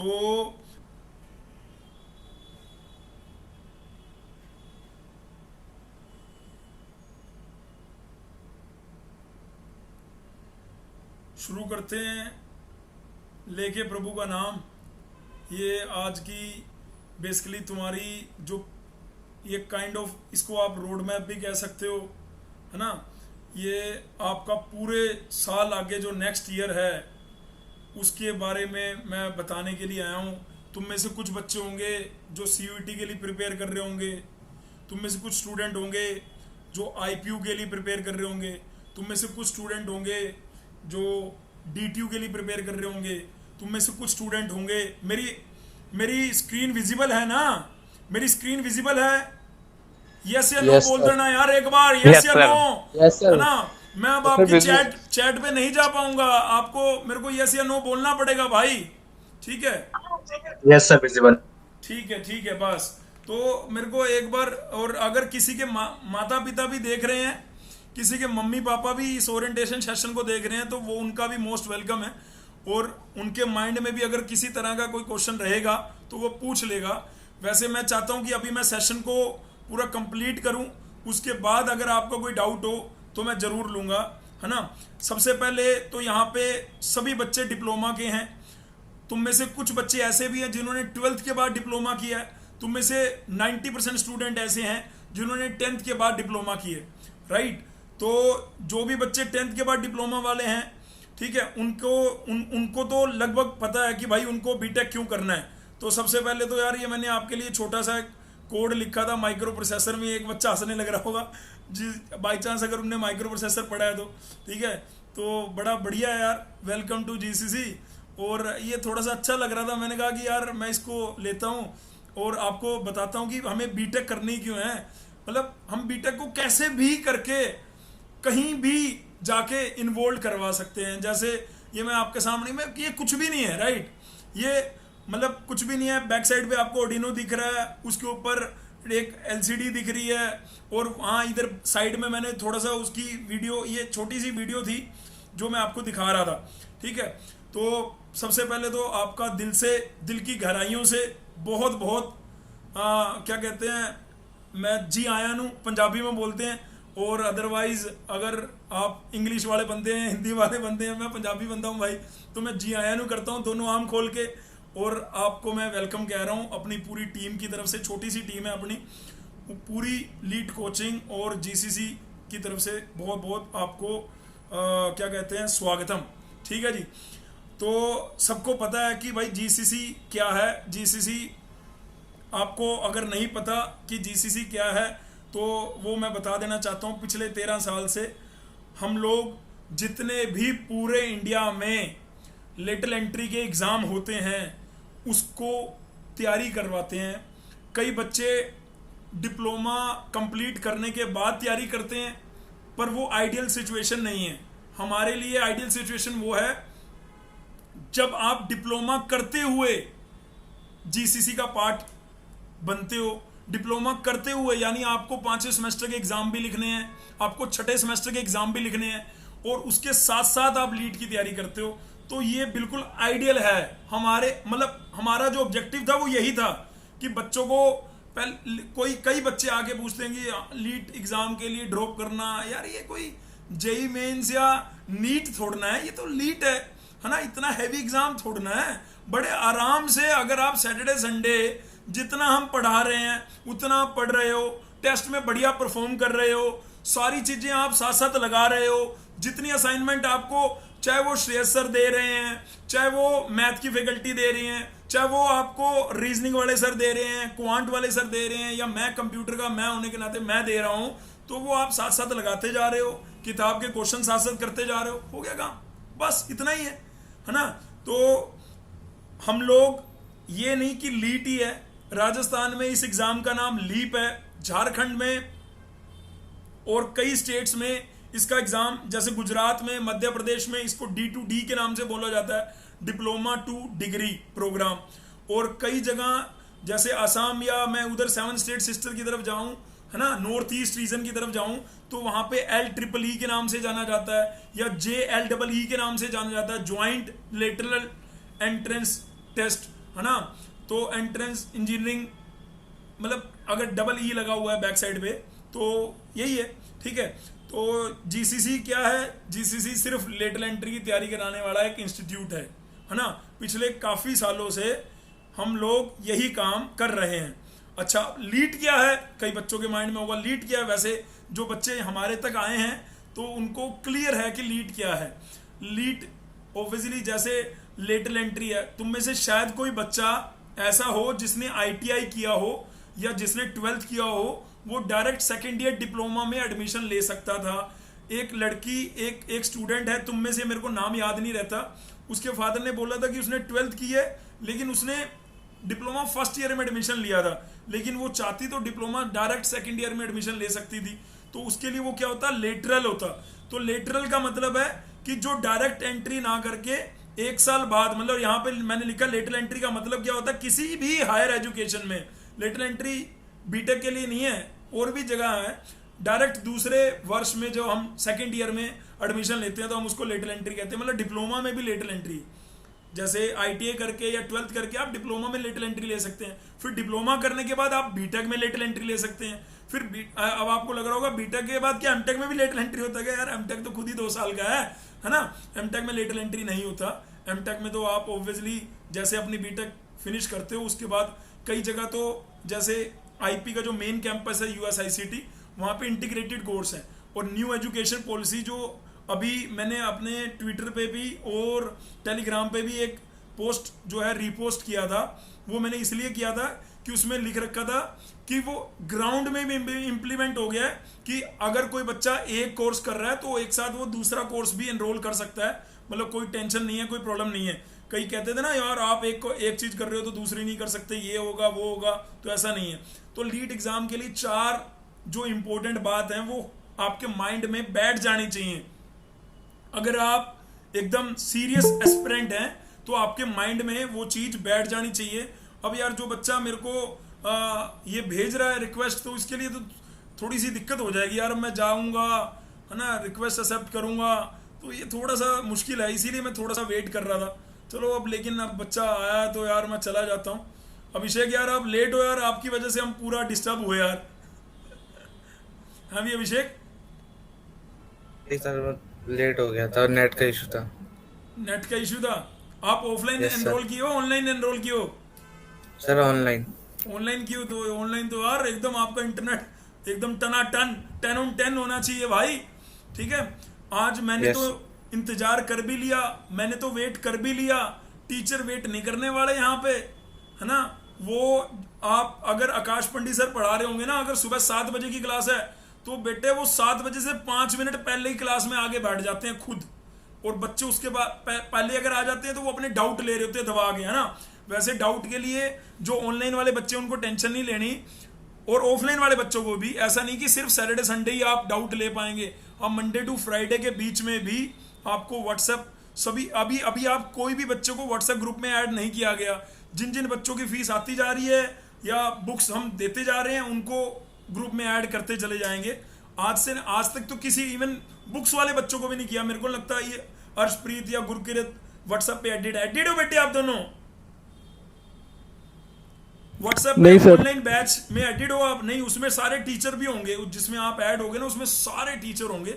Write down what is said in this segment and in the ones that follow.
तो शुरू करते हैं लेके प्रभु का नाम। ये आज की बेसिकली तुम्हारी जो ये काइंड ऑफ, इसको आप रोड मैप भी कह सकते हो, है ना। ये आपका पूरे साल आगे जो नेक्स्ट ईयर है उसके बारे में मैं बताने के लिए आया हूँ। तुम में से कुछ बच्चे होंगे जो सीयूईटी के लिए प्रिपेयर कर रहे होंगे, तुम में से कुछ स्टूडेंट होंगे जो आईपीयू के लिए प्रिपेयर कर रहे होंगे, तुम में से कुछ स्टूडेंट होंगे जो डीटीयू के लिए प्रिपेयर कर रहे होंगे, तुम में से कुछ स्टूडेंट होंगे। मेरी मेरी स्क्रीन विजिबल है ना? मेरी स्क्रीन विजिबल है? यस या नो यस बोल सर। देना यार एक बार, यस यस या नो, सर। यस है सर। ना। मैं अब सर आपकी बिजी। चैट चैट पे नहीं जा पाऊंगा, आपको मेरे को यस या नो बोलना पड़ेगा भाई, ठीक है? Yes sir, visible. ठीक है बस। तो मेरे को एक बार, और अगर किसी के माता पिता भी देख रहे हैं, किसी के मम्मी पापा भी इस ओरिएंटेशन सेशन को देख रहे हैं, तो वो उनका भी मोस्ट वेलकम है। और उनके माइंड में भी अगर किसी तरह का कोई क्वेश्चन रहेगा तो वो पूछ लेगा। वैसे मैं चाहता हूँ कि अभी मैं सेशन को पूरा कंप्लीट करूँ, उसके बाद अगर आपको कोई डाउट हो तो मैं ज़रूर लूँगा, है ना। सबसे पहले तो यहाँ पे सभी बच्चे डिप्लोमा के हैं। तुम में से कुछ बच्चे ऐसे भी हैं जिन्होंने 12th के बाद डिप्लोमा किया है। तुम में से 90% स्टूडेंट ऐसे हैं जिन्होंने 10th के बाद डिप्लोमा किए, राइट। तो जो भी बच्चे 10th के बाद डिप्लोमा वाले हैं, ठीक है, उनको तो लगभग पता है कि भाई उनको बीटेक क्यों करना है। तो सबसे पहले तो यार ये मैंने आपके लिए छोटा सा कोड लिखा था माइक्रो प्रोसेसर में। एक बच्चा हंसने लग रहा होगा जी, बाई चांस अगर उनने माइक्रो प्रोसेसर पढ़ा है तो, ठीक है। तो बड़ा बढ़िया है यार, वेलकम टू जीसीसी। और ये थोड़ा सा अच्छा लग रहा था, मैंने कहा कि यार मैं इसको लेता हूँ और आपको बताता हूँ कि हमें बीटेक करनी क्यों है। मतलब हम बीटेक को कैसे भी करके कहीं भी जाके इन्वॉल्व करवा सकते हैं। जैसे ये मैं आपके सामने में, ये कुछ भी नहीं है, राइट। ये मतलब कुछ भी नहीं है। बैक साइड पे आपको ऑर्डिनो दिख रहा है, उसके ऊपर एक एलसीडी दिख रही है, और वहाँ इधर साइड में मैंने थोड़ा सा उसकी वीडियो, ये छोटी सी वीडियो थी जो मैं आपको दिखा रहा था, ठीक है। तो सबसे पहले तो आपका दिल से, दिल की गहराइयों से बहुत बहुत क्या कहते हैं, मैं जी आया हूँ पंजाबी में बोलते हैं। और अदरवाइज अगर आप इंग्लिश वाले बंदे हैं, हिंदी वाले बंदे हैं, मैं पंजाबी बंदा हूँ भाई, तो मैं जी आया हूँ करता हूँ दोनों आम खोल के। और आपको मैं वेलकम कह रहा हूँ अपनी पूरी टीम की तरफ से। छोटी सी टीम है अपनी, पूरी लीड कोचिंग और जीसीसी की तरफ से बहुत बहुत आपको क्या कहते हैं, स्वागतम, ठीक है जी। तो सबको पता है कि भाई जीसीसी क्या है। जीसीसी आपको अगर नहीं पता कि जीसीसी क्या है तो वो मैं बता देना चाहता हूँ। पिछले 13 साल से हम लोग जितने भी पूरे इंडिया में लेटल एंट्री के एग्ज़ाम होते हैं उसको तैयारी करवाते हैं। कई बच्चे डिप्लोमा कंप्लीट करने के बाद तैयारी करते हैं, पर वो आइडियल सिचुएशन नहीं है। हमारे लिए आइडियल सिचुएशन वो है जब आप डिप्लोमा करते हुए जीसीसी का पार्ट बनते हो। डिप्लोमा करते हुए यानी आपको 5वें सेमेस्टर के एग्जाम भी लिखने हैं, आपको 6ठे सेमेस्टर के एग्जाम भी लिखने हैं, और उसके साथ साथ आप लीड की तैयारी करते हो। तो ये बिल्कुल आइडियल है। हमारे मतलब हमारा जो ऑब्जेक्टिव था वो यही था कि बच्चों को पहले कई बच्चे आके पूछते हैं कि लीड एग्जाम के लिए ड्रॉप करना, यार ये कोई जेई मेंस या नीट थोड़ना है, ये तो लीड है ना। इतना हैवी एग्जाम थोड़ना है। बड़े आराम से अगर आप सैटरडे संडे जितना हम पढ़ा रहे हैं उतना आप पढ़ रहे हो, टेस्ट में बढ़िया परफॉर्म कर रहे हो, सारी चीजें आप साथ साथ लगा रहे हो, जितनी असाइनमेंट आपको, चाहे वो श्रेयस सर दे रहे हैं, चाहे वो मैथ की फैकल्टी दे रही हैं, चाहे वो आपको रीजनिंग वाले सर दे रहे हैं, क्वांट वाले सर दे रहे हैं, या मैं कंप्यूटर का मैं होने के नाते मैं दे रहा हूं, तो वो आप साथ साथ लगाते जा रहे हो, किताब के क्वेश्चन साथ साथ करते जा रहे हो गया काम। बस इतना ही है ना। तो हम लोग ये नहीं कि लीट ही है, राजस्थान में इस एग्जाम का नाम लीप है, झारखंड में और कई स्टेट्स में इसका एग्जाम, जैसे गुजरात में, मध्य प्रदेश में इसको D2D के नाम से बोला जाता है, डिप्लोमा टू डिग्री प्रोग्राम। और कई जगह जैसे असम या मैं उधर 7 स्टेट सिस्टर की तरफ जाऊं, है ना, नॉर्थ ईस्ट रीजन की तरफ जाऊं, तो वहां पे LEEE के नाम से जाना जाता है या JLEE के नाम से जाना जाता है, ज्वाइंट लेटरल एंट्रेंस टेस्ट। है ना। तो एंट्रेंस इंजीनियरिंग मतलब अगर डबल ई लगा हुआ है बैक साइड पे तो यही है, ठीक है। तो जीसीसी क्या है, जीसीसी सिर्फ लेटरल एंट्री की तैयारी कराने वाला एक इंस्टीट्यूट है ना। पिछले काफ़ी सालों से हम लोग यही काम कर रहे हैं। अच्छा, लीट क्या है, कई बच्चों के माइंड में होगा लीट क्या है। वैसे जो बच्चे हमारे तक आए हैं तो उनको क्लियर है कि लीट क्या है। लीट ऑब्वियसली जैसे लेटरल एंट्री है, तुम में से शायद कोई बच्चा ऐसा हो जिसने आईटीआई किया हो या जिसने 12th किया हो, वो डायरेक्ट सेकेंड ईयर डिप्लोमा में एडमिशन ले सकता था। एक लड़की, एक स्टूडेंट है, तुम में से मेरे को नाम याद नहीं रहता, उसके फादर ने बोला था कि उसने 12th की है लेकिन उसने डिप्लोमा फर्स्ट ईयर में एडमिशन लिया था, लेकिन वो चाहती तो डिप्लोमा डायरेक्ट सेकेंड ईयर में एडमिशन ले सकती थी। तो उसके लिए वो क्या होता, लेटरल होता। तो लेटरल का मतलब है कि जो डायरेक्ट एंट्री ना करके एक साल बाद, मतलब यहाँ पे मैंने लिखा लेटरल एंट्री का मतलब क्या होता है, किसी भी हायर एजुकेशन में लेटरल एंट्री बीटेक के लिए नहीं है, और भी जगह है। डायरेक्ट दूसरे वर्ष में जो हम सेकेंड ईयर में एडमिशन लेते हैं तो हम उसको लेटरल एंट्री कहते हैं। मतलब डिप्लोमा में भी लेटरल एंट्री, जैसे आईटीआई करके या 12th करके आप डिप्लोमा में लेटरल एंट्री ले सकते हैं। फिर डिप्लोमा करने के बाद आप बीटेक में लेटरल एंट्री ले सकते हैं। फिर अब आपको लग रहा होगा बीटेक के बाद क्या एमटेक में भी लेटरल एंट्री होता है? यार एमटेक तो खुद ही 2 साल का है ना। एमटेक में लेटरल एंट्री नहीं होता। एमटेक में तो आप ऑब्वियसली जैसे अपनी बीटेक फिनिश करते हो उसके बाद कई जगह तो जैसे आईपी का जो मेन कैंपस है यूएसआईसीटी, वहाँ पे इंटीग्रेटेड कोर्स है। और न्यू एजुकेशन पॉलिसी जो अभी मैंने अपने ट्विटर पे भी और टेलीग्राम पे भी एक पोस्ट जो है रीपोस्ट किया था, वो मैंने इसलिए किया था कि उसमें लिख रखा था कि वो ग्राउंड में भी इम्प्लीमेंट हो गया है कि अगर कोई बच्चा एक कोर्स कर रहा है तो एक साथ वो दूसरा कोर्स भी एनरोल कर सकता है। मतलब कोई टेंशन नहीं है, कोई प्रॉब्लम नहीं है। कई कहते थे ना यार आप एक चीज़ कर रहे हो तो दूसरी नहीं कर सकते, ये होगा वो होगा, तो ऐसा नहीं है। तो लीट एग्जाम के लिए 4 जो इम्पोर्टेंट बात है वो आपके माइंड में बैठ जानी चाहिए। अगर आप एकदम सीरियस एस्पिरेंट हैं तो आपके माइंड में वो चीज़ बैठ जानी चाहिए। अब यार जो बच्चा मेरे को ये भेज रहा है रिक्वेस्ट, तो इसके लिए तो थोड़ी सी दिक्कत हो जाएगी यार। मैं जाऊंगा है ना, रिक्वेस्ट एक्सेप्ट करूंगा, तो ये थोड़ा सा मुश्किल है, इसीलिए मैं थोड़ा सा वेट कर रहा था। चलो अब, लेकिन अब बच्चा आया तो यार मैं चला जाता हूँ। अभिषेक यार आप लेट हो यार, आपकी वजह से हम पूरा डिस्टर्ब हुए यार। हाँ भी अभिषेक, सर लेट हो गया था, नेट का इशू था। नेट का इशू था। आप ऑफलाइन Yes, एनरोल किए हो ऑनलाइन एनरोल किए हो? Sir online. ऑनलाइन क्यों? तो ऑनलाइन तो यार एकदम आपका इंटरनेट एकदम टनाटन 10 on 10 होना चाहिए भाई, ठीक है। आज मैंने Yes. तो इंतजार कर भी लिया, मैंने तो वेट कर भी लिया। टीचर वेट नहीं करने वाले यहाँ पे, है ना। वो आप अगर आकाश पंडित सर पढ़ा रहे होंगे ना, अगर सुबह 7 बजे की क्लास है तो बेटे वो 7 बजे से 5 मिनट पहले ही क्लास में आगे बैठ जाते हैं खुद, और बच्चे उसके बाद पहले अगर आ जाते हैं तो वो अपने डाउट ले रहे होते हैं दबा के, है ना। वैसे डाउट के लिए जो ऑनलाइन वाले बच्चे उनको टेंशन नहीं लेनी, और ऑफलाइन वाले बच्चों को भी ऐसा नहीं कि सिर्फ सैटरडे संडे ही आप डाउट ले पाएंगे। आप मंडे टू फ्राइडे के बीच में भी आपको व्हाट्सएप सभी अभी आप कोई भी बच्चों को व्हाट्सएप ग्रुप में ऐड नहीं किया गया। जिन जिन बच्चों की फीस आती जा रही है या बुक्स हम देते जा रहे हैं उनको ग्रुप में ऐड करते चले जाएंगे। आज तक तो किसी इवन बुक्स वाले बच्चों को भी नहीं किया। मेरे को लगता है ये अर्शप्रीत या गुरकिरत व्हाट्सएप पे एडिट हो बेटे आप दोनों, व्हाट्सएप में ऑनलाइन बैच में एडिट हो आप? नहीं, उसमें सारे टीचर भी होंगे, जिसमें आप ऐड होगे ना उसमें सारे टीचर होंगे।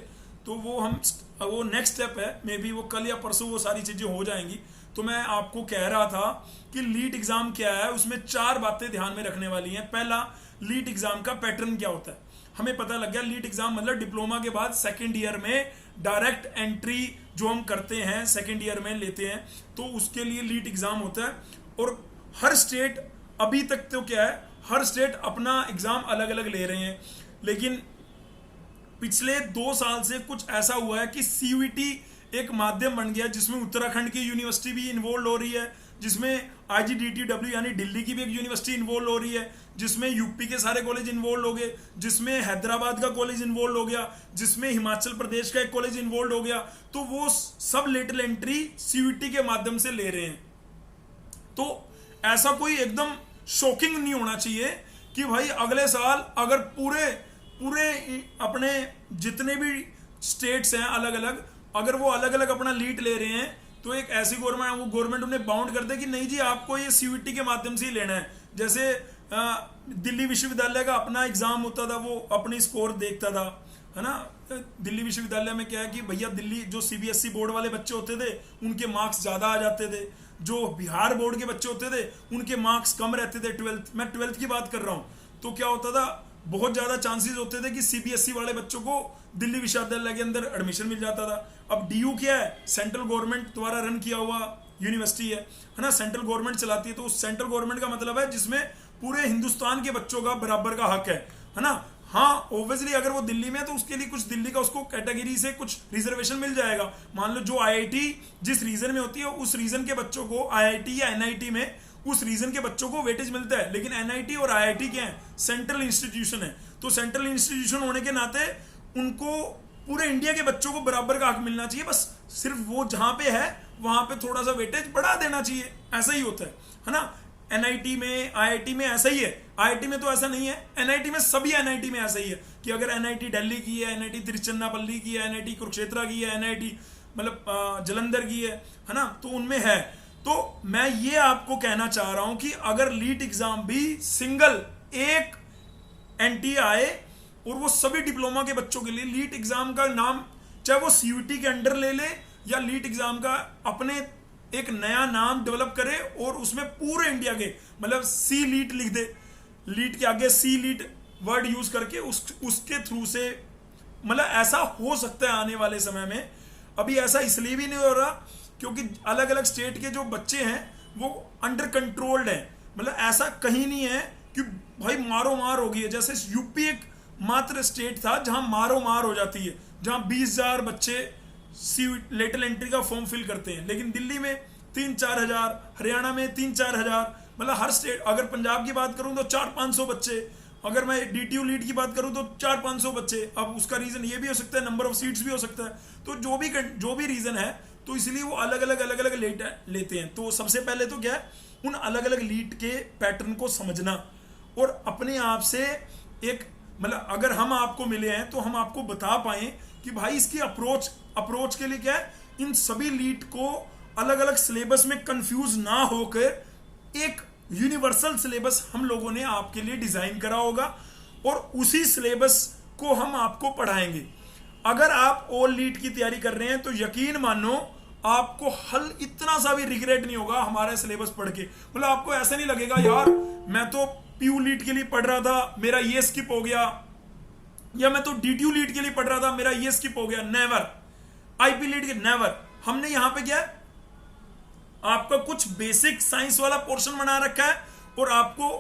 तो वो नेक्स्ट स्टेप है, मे बी वो कल या परसों वो सारी चीजें हो जाएंगी। तो मैं आपको कह रहा था कि लीट एग्जाम क्या है, उसमें 4 बातें ध्यान में रखने वाली हैं। पहला, लीट एग्जाम का पैटर्न क्या होता है। हमें पता लग गया लीट एग्जाम मतलब डिप्लोमा के बाद सेकेंड ईयर में डायरेक्ट एंट्री जो हम करते हैं सेकेंड ईयर में लेते हैं, तो उसके लिए लीट एग्जाम होता है। और हर स्टेट अभी तक तो क्या है, हर स्टेट अपना एग्जाम अलग अलग ले रहे हैं, लेकिन पिछले 2 साल से कुछ ऐसा हुआ है कि सीयूईटी एक माध्यम बन गया जिसमें उत्तराखंड की यूनिवर्सिटी भी इन्वॉल्व हो रही है, जिसमें आईजीडीटीडब्ल्यू यानी दिल्ली की भी एक यूनिवर्सिटी इन्वॉल्व हो रही है, जिसमें यूपी के सारे कॉलेज इन्वॉल्व हो गए, जिसमें हैदराबाद का कॉलेज इन्वॉल्व हो गया, जिसमें हिमाचल प्रदेश का एक कॉलेज इन्वॉल्व हो गया। तो वो सब लेटरल एंट्री सीयूईटी के माध्यम से ले रहे हैं। तो ऐसा कोई एकदम शॉकिंग नहीं होना चाहिए कि भाई अगले साल अगर पूरे अपने जितने भी स्टेट्स हैं अलग अलग, अगर वो अलग अलग अपना लीट ले रहे हैं तो एक ऐसी गवर्नमेंट, वो गवर्नमेंट उन्हें बाउंड कर दे कि नहीं जी आपको ये सीयूईटी के माध्यम से ही लेना है। जैसे दिल्ली विश्वविद्यालय का अपना एग्जाम होता था, वो अपनी स्कोर देखता था, है ना। दिल्ली विश्वविद्यालय में क्या है कि भैया दिल्ली जो सीबीएसई बोर्ड वाले बच्चे होते थे उनके मार्क्स ज़्यादा आ जाते थे, जो बिहार बोर्ड के बच्चे होते थे उनके मार्क्स कम रहते थे। मैं ट्वेल्थ की बात कर रहा हूँ, तो क्या होता था, बहुत ज़्यादा चांसेस होते थे कि सीबीएसई वाले बच्चों को दिल्ली विश्वविद्यालय के अंदर एडमिशन मिल जाता था। अब डीयू क्या है, सेंट्रल गवर्नमेंट द्वारा रन किया हुआ यूनिवर्सिटी है ना, सेंट्रल गवर्नमेंट चलाती है। तो उस सेंट्रल गवर्नमेंट का मतलब है जिसमें पूरे हिंदुस्तान के बच्चों का बराबर का हक है ना। हाँ ऑब्वियसली अगर वो दिल्ली में है तो उसके लिए कुछ दिल्ली का उसको कैटेगरी से कुछ रिजर्वेशन मिल जाएगा। मान लो जो आईआईटी जिस रीजन में होती है उस रीजन के बच्चों को आईआईटी या एनआईटी में उस रीजन के बच्चों को वेटेज मिलता है। लेकिन एनआईटी और आईआईटी क्या है, सेंट्रल इंस्टीट्यूशन है, तो सेंट्रल इंस्टीट्यूशन होने के नाते उनको पूरे इंडिया के बच्चों को बराबर का हक मिलना चाहिए। बस सिर्फ वो जहां पे है वहां पे थोड़ा सा वेटेज बढ़ा देना चाहिए, ऐसा ही होता है ना। एनआईटी में आईआईटी में ऐसा ही है, आईआईटी में तो ऐसा नहीं है, एनआईटी में सभी एनआईटी में ऐसा ही है कि अगर एनआईटी दिल्ली की है, एनआईटी तिरुचिरापल्ली की है, एनआईटी कुरुक्षेत्र की है, एनआईटी मतलब जलंधर की है ना, तो उनमें है। तो मैं ये आपको कहना चाह रहा हूं कि अगर लीट एग्जाम भी सिंगल एक एनटीए आए और वो सभी डिप्लोमा के बच्चों के लिए लीट एग्जाम का नाम चाहे वो सीयूटी के अंडर ले ले या लीट एग्जाम का अपने एक नया नाम डेवलप करे और उसमें पूरे इंडिया के मतलब सी लीट लिख दे, लीट के आगे सी लीट वर्ड यूज करके उसके थ्रू से मतलब ऐसा हो सकता है आने वाले समय में। अभी ऐसा इसलिए भी नहीं हो रहा क्योंकि अलग अलग स्टेट के जो बच्चे हैं वो अंडर कंट्रोल्ड हैं। मतलब ऐसा कहीं नहीं है कि भाई मारो मार हो गई है। जैसे यूपी एक मात्र स्टेट था जहां मारो मार हो जाती है, जहां 20,000 बच्चे लेटरल एंट्री का फॉर्म फिल करते हैं, लेकिन दिल्ली में 3-4 हजार, हरियाणा में 3-4 हजार, मतलब हर स्टेट। अगर पंजाब की बात करूं तो 400-500 बच्चे, अगर मैं डीटीयू लीट की बात करूं तो 400-500 बच्चे। अब उसका रीजन ये भी हो सकता है, नंबर ऑफ सीट्स भी हो सकता है, तो जो भी रीजन है तो इसलिए वो अलग अलग लेते हैं। तो सबसे पहले तो क्या है, उन अलग अलग लीट के पैटर्न को समझना और अपने आप से एक मतलब अगर हम आपको मिले हैं तो हम आपको बता पाए कि भाई इसकी अप्रोच के लिए क्या है, इन सभी लीट को अलग अलग सिलेबस में कंफ्यूज ना होकर एक यूनिवर्सल सिलेबस हम लोगों ने आपके लिए डिजाइन करा होगा और उसी सिलेबस को हम आपको पढ़ाएंगे। अगर आप ऑल लीट की तैयारी कर रहे हैं तो यकीन मानो आपको हल इतना सा भी रिग्रेट नहीं होगा हमारा सिलेबस पढ़ के। मतलब आपको ऐसा नहीं लगेगा यार मैं तो पीयू लीट के लिए पढ़ रहा था मेरा ये स्किप हो गया, या मैं तो डीटीयू लीट के लिए पढ़ रहा था मेरा ये स्किप हो गया। नेवर। आईपी लीट के नेवर। हमने यहां पे क्या है, आपका कुछ बेसिक साइंस वाला पोर्शन बना रखा है और आपको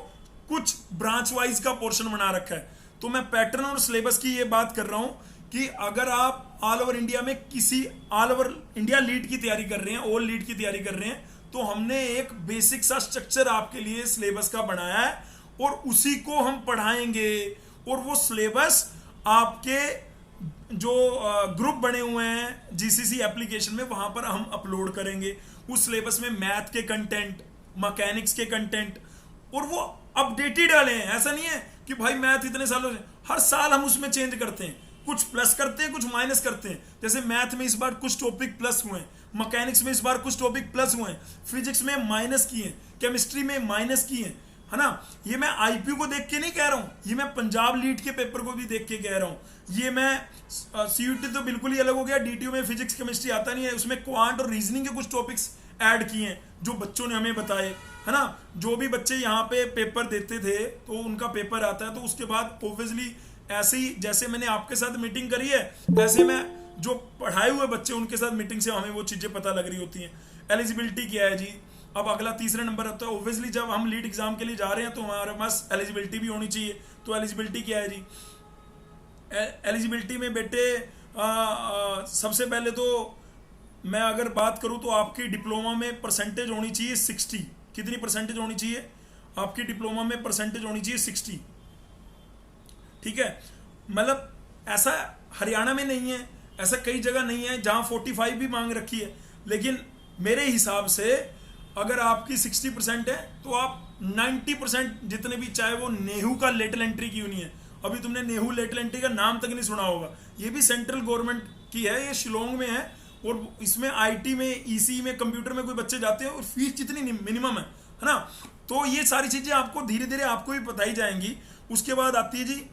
कुछ ब्रांच वाइज का पोर्शन बना रखा है। तो मैं पैटर्न और सिलेबस की ये बात कर रहा हूं कि अगर आप ऑल ओवर इंडिया में किसी ऑल ओवर इंडिया लीड की तैयारी कर रहे हैं, ऑल लीड की तैयारी कर रहे हैं, तो हमने एक बेसिक सा स्ट्रक्चर आपके लिए सिलेबस का बनाया है और उसी को हम पढ़ाएंगे। और वो सिलेबस आपके जो ग्रुप बने हुए हैं जीसीसी एप्लीकेशन में वहां पर हम अपलोड करेंगे। उस सिलेबस में मैथ के कंटेंट, मैकेनिक्स के कंटेंट, और वो अपडेटेड वाले हैं। ऐसा नहीं है कि भाई मैथ इतने सालों से, हर साल हम उसमें चेंज करते हैं, कुछ प्लस करते हैं कुछ माइनस करते हैं। जैसे मैथ में इस बार कुछ टॉपिक प्लस हुए हैं, मैकेनिक्स में इस बार कुछ टॉपिक प्लस हुए हैं, फिजिक्स में माइनस किए, केमिस्ट्री में माइनस किए, है ना। ये मैं आईपीयू को देख के नहीं कह रहा हूं, ये मैं पंजाब लीट के पेपर को भी देख के कह रहा हूं। ये मैं सीयूटी तो बिल्कुल ही अलग हो गया, डीटीयू में फिजिक्स केमिस्ट्री आता नहीं है, उसमें क्वांट और रीजनिंग के कुछ टॉपिक्स ऐड किए हैं जो बच्चों ने हमें बताए, है ना। जो भी बच्चे यहाँ पे पेपर देते थे तो उनका पेपर आता है, तो उसके बाद ऑब्वियसली ऐसे ही जैसे मैंने आपके साथ मीटिंग करी है ऐसे मैं जो पढ़ाए हुए बच्चे उनके साथ मीटिंग से हमें वो चीजें पता लग रही होती हैं। एलिजिबिलिटी क्या है जी, अब अगला तीसरा नंबर आता है। ऑब्वियसली जब हम लीड एग्जाम के लिए जा रहे हैं तो हमारे पास एलिजिबिलिटी भी होनी चाहिए। तो एलिजिबिलिटी क्या है जी, एलिजिबिलिटी में बेटे सबसे पहले तो मैं अगर बात करूं तो आपकी डिप्लोमा में परसेंटेज होनी चाहिए 60। कितनी परसेंटेज होनी चाहिए आपकी डिप्लोमा में? परसेंटेज होनी चाहिए 60, ठीक है। मतलब ऐसा हरियाणा में नहीं है, ऐसा कई जगह नहीं है जहां 45 भी मांग रखी है, लेकिन मेरे हिसाब से अगर आपकी 60% है तो आप 90% जितने भी, चाहे वो नेहरू का लेटरल एंट्री क्यों नहीं है, अभी तुमने नेहरू लेटरल एंट्री का नाम तक नहीं सुना होगा, ये भी सेंट्रल गवर्नमेंट की है, ये शिलोंग में है और इसमें आईटी में, ईसी में, कंप्यूटर में कोई बच्चे जाते हैं और फीस जितनी मिनिमम है ना। तो ये सारी चीज़ें आपको धीरे धीरे आपको भी बताई जाएंगी। उसके बाद आती है जी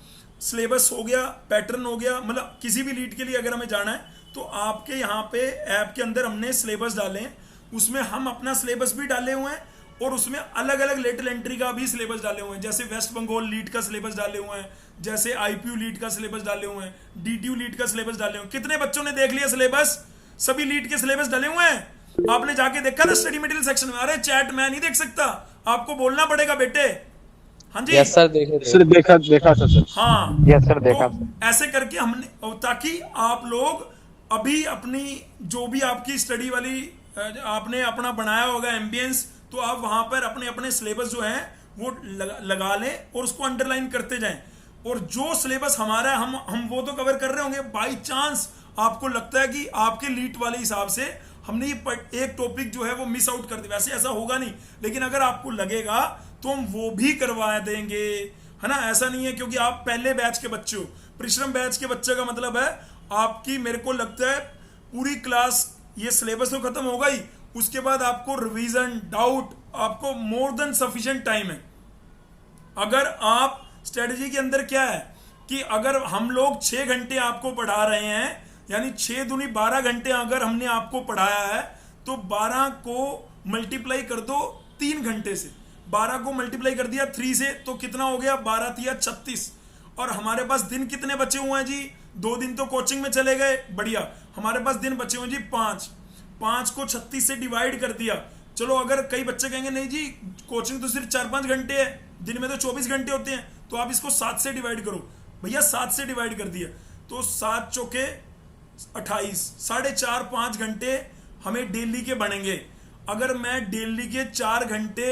सिलेबस हो गया, पैटर्न हो गया, मतलब किसी भी लीड के लिए अगर हमें जाना है तो आपके यहाँ पे ऐप के अंदर हमने सिलेबस डाले हैं, उसमें हम अपना सिलेबस भी डाले हुए हैं और उसमें अलग अलग लेटरल एंट्री का भी सिलेबस डाले हुए हैं। जैसे वेस्ट बंगाल लीड का सिलेबस डाले हुए हैं, जैसे आईपीयू लीड का सिलेबस डाले हुए हैं, डीटीयू लीड का सिलेबस डाले हुए हैं। कितने बच्चों ने देख लिया सिलेबस? सभी लीड के सिलेबस डाले हुए हैं। आपने जाके देखा ना स्टडी मटेरियल सेक्शन में? अरे चैट मैं नहीं देख सकता, आपको बोलना पड़ेगा बेटे। हाँ जी यस सर, देखे थे। सर देखा था सर। हाँ यस सर, देखा। तो ऐसे करके हमने, ताकि आप लोग अभी अपनी जो भी आपकी स्टडी वाली आपने अपना बनाया होगा एम्बियंस, तो आप वहां पर अपने अपने सिलेबस जो है वो लगा लें और उसको अंडरलाइन करते जाएं। और जो सिलेबस हमारा हम वो तो कवर कर रहे होंगे। बाई चांस आपको लगता है कि आपके लीट वाले हिसाब से हमने ये एक टॉपिक जो है वो मिस आउट कर दिया, वैसे ऐसा होगा नहीं, लेकिन अगर आपको लगेगा तो हम वो भी करवा देंगे, है ना। ऐसा नहीं है क्योंकि आप पहले बैच के बच्चे हो। परिश्रम बैच के बच्चे का मतलब है आपकी, मेरे को लगता है पूरी क्लास, ये सिलेबस तो खत्म होगा ही, उसके बाद आपको रिवीजन, डाउट, आपको मोर देन सफिशिएंट टाइम है। अगर आप स्ट्रेटजी के अंदर क्या है कि अगर हम लोग 6 घंटे आपको पढ़ा रहे हैं, यानी 6 दूनी 12 घंटे अगर हमने आपको पढ़ाया है, तो 12 को मल्टीप्लाई कर दो 3 घंटे से। 12 को मल्टीप्लाई कर दिया 3 से, तो कितना हो गया? 12 तिया 36। और हमारे पास दिन कितने बचे हुए हैं जी? 2 दिन तो कोचिंग में चले गए, बढ़िया। हमारे पास दिन बचे हुए जी 5। 5 को 36 से डिवाइड कर दिया। चलो अगर कई बच्चे कहेंगे नहीं जी कोचिंग तो सिर्फ 4-5 घंटे है, दिन में तो 24 घंटे होते हैं, तो आप इसको 7 से डिवाइड करो। भैया 7 से डिवाइड कर दिया तो 7 चौके 28, 4.5-5 घंटे हमें डेली के बनेंगे। अगर मैं डेली के 4 घंटे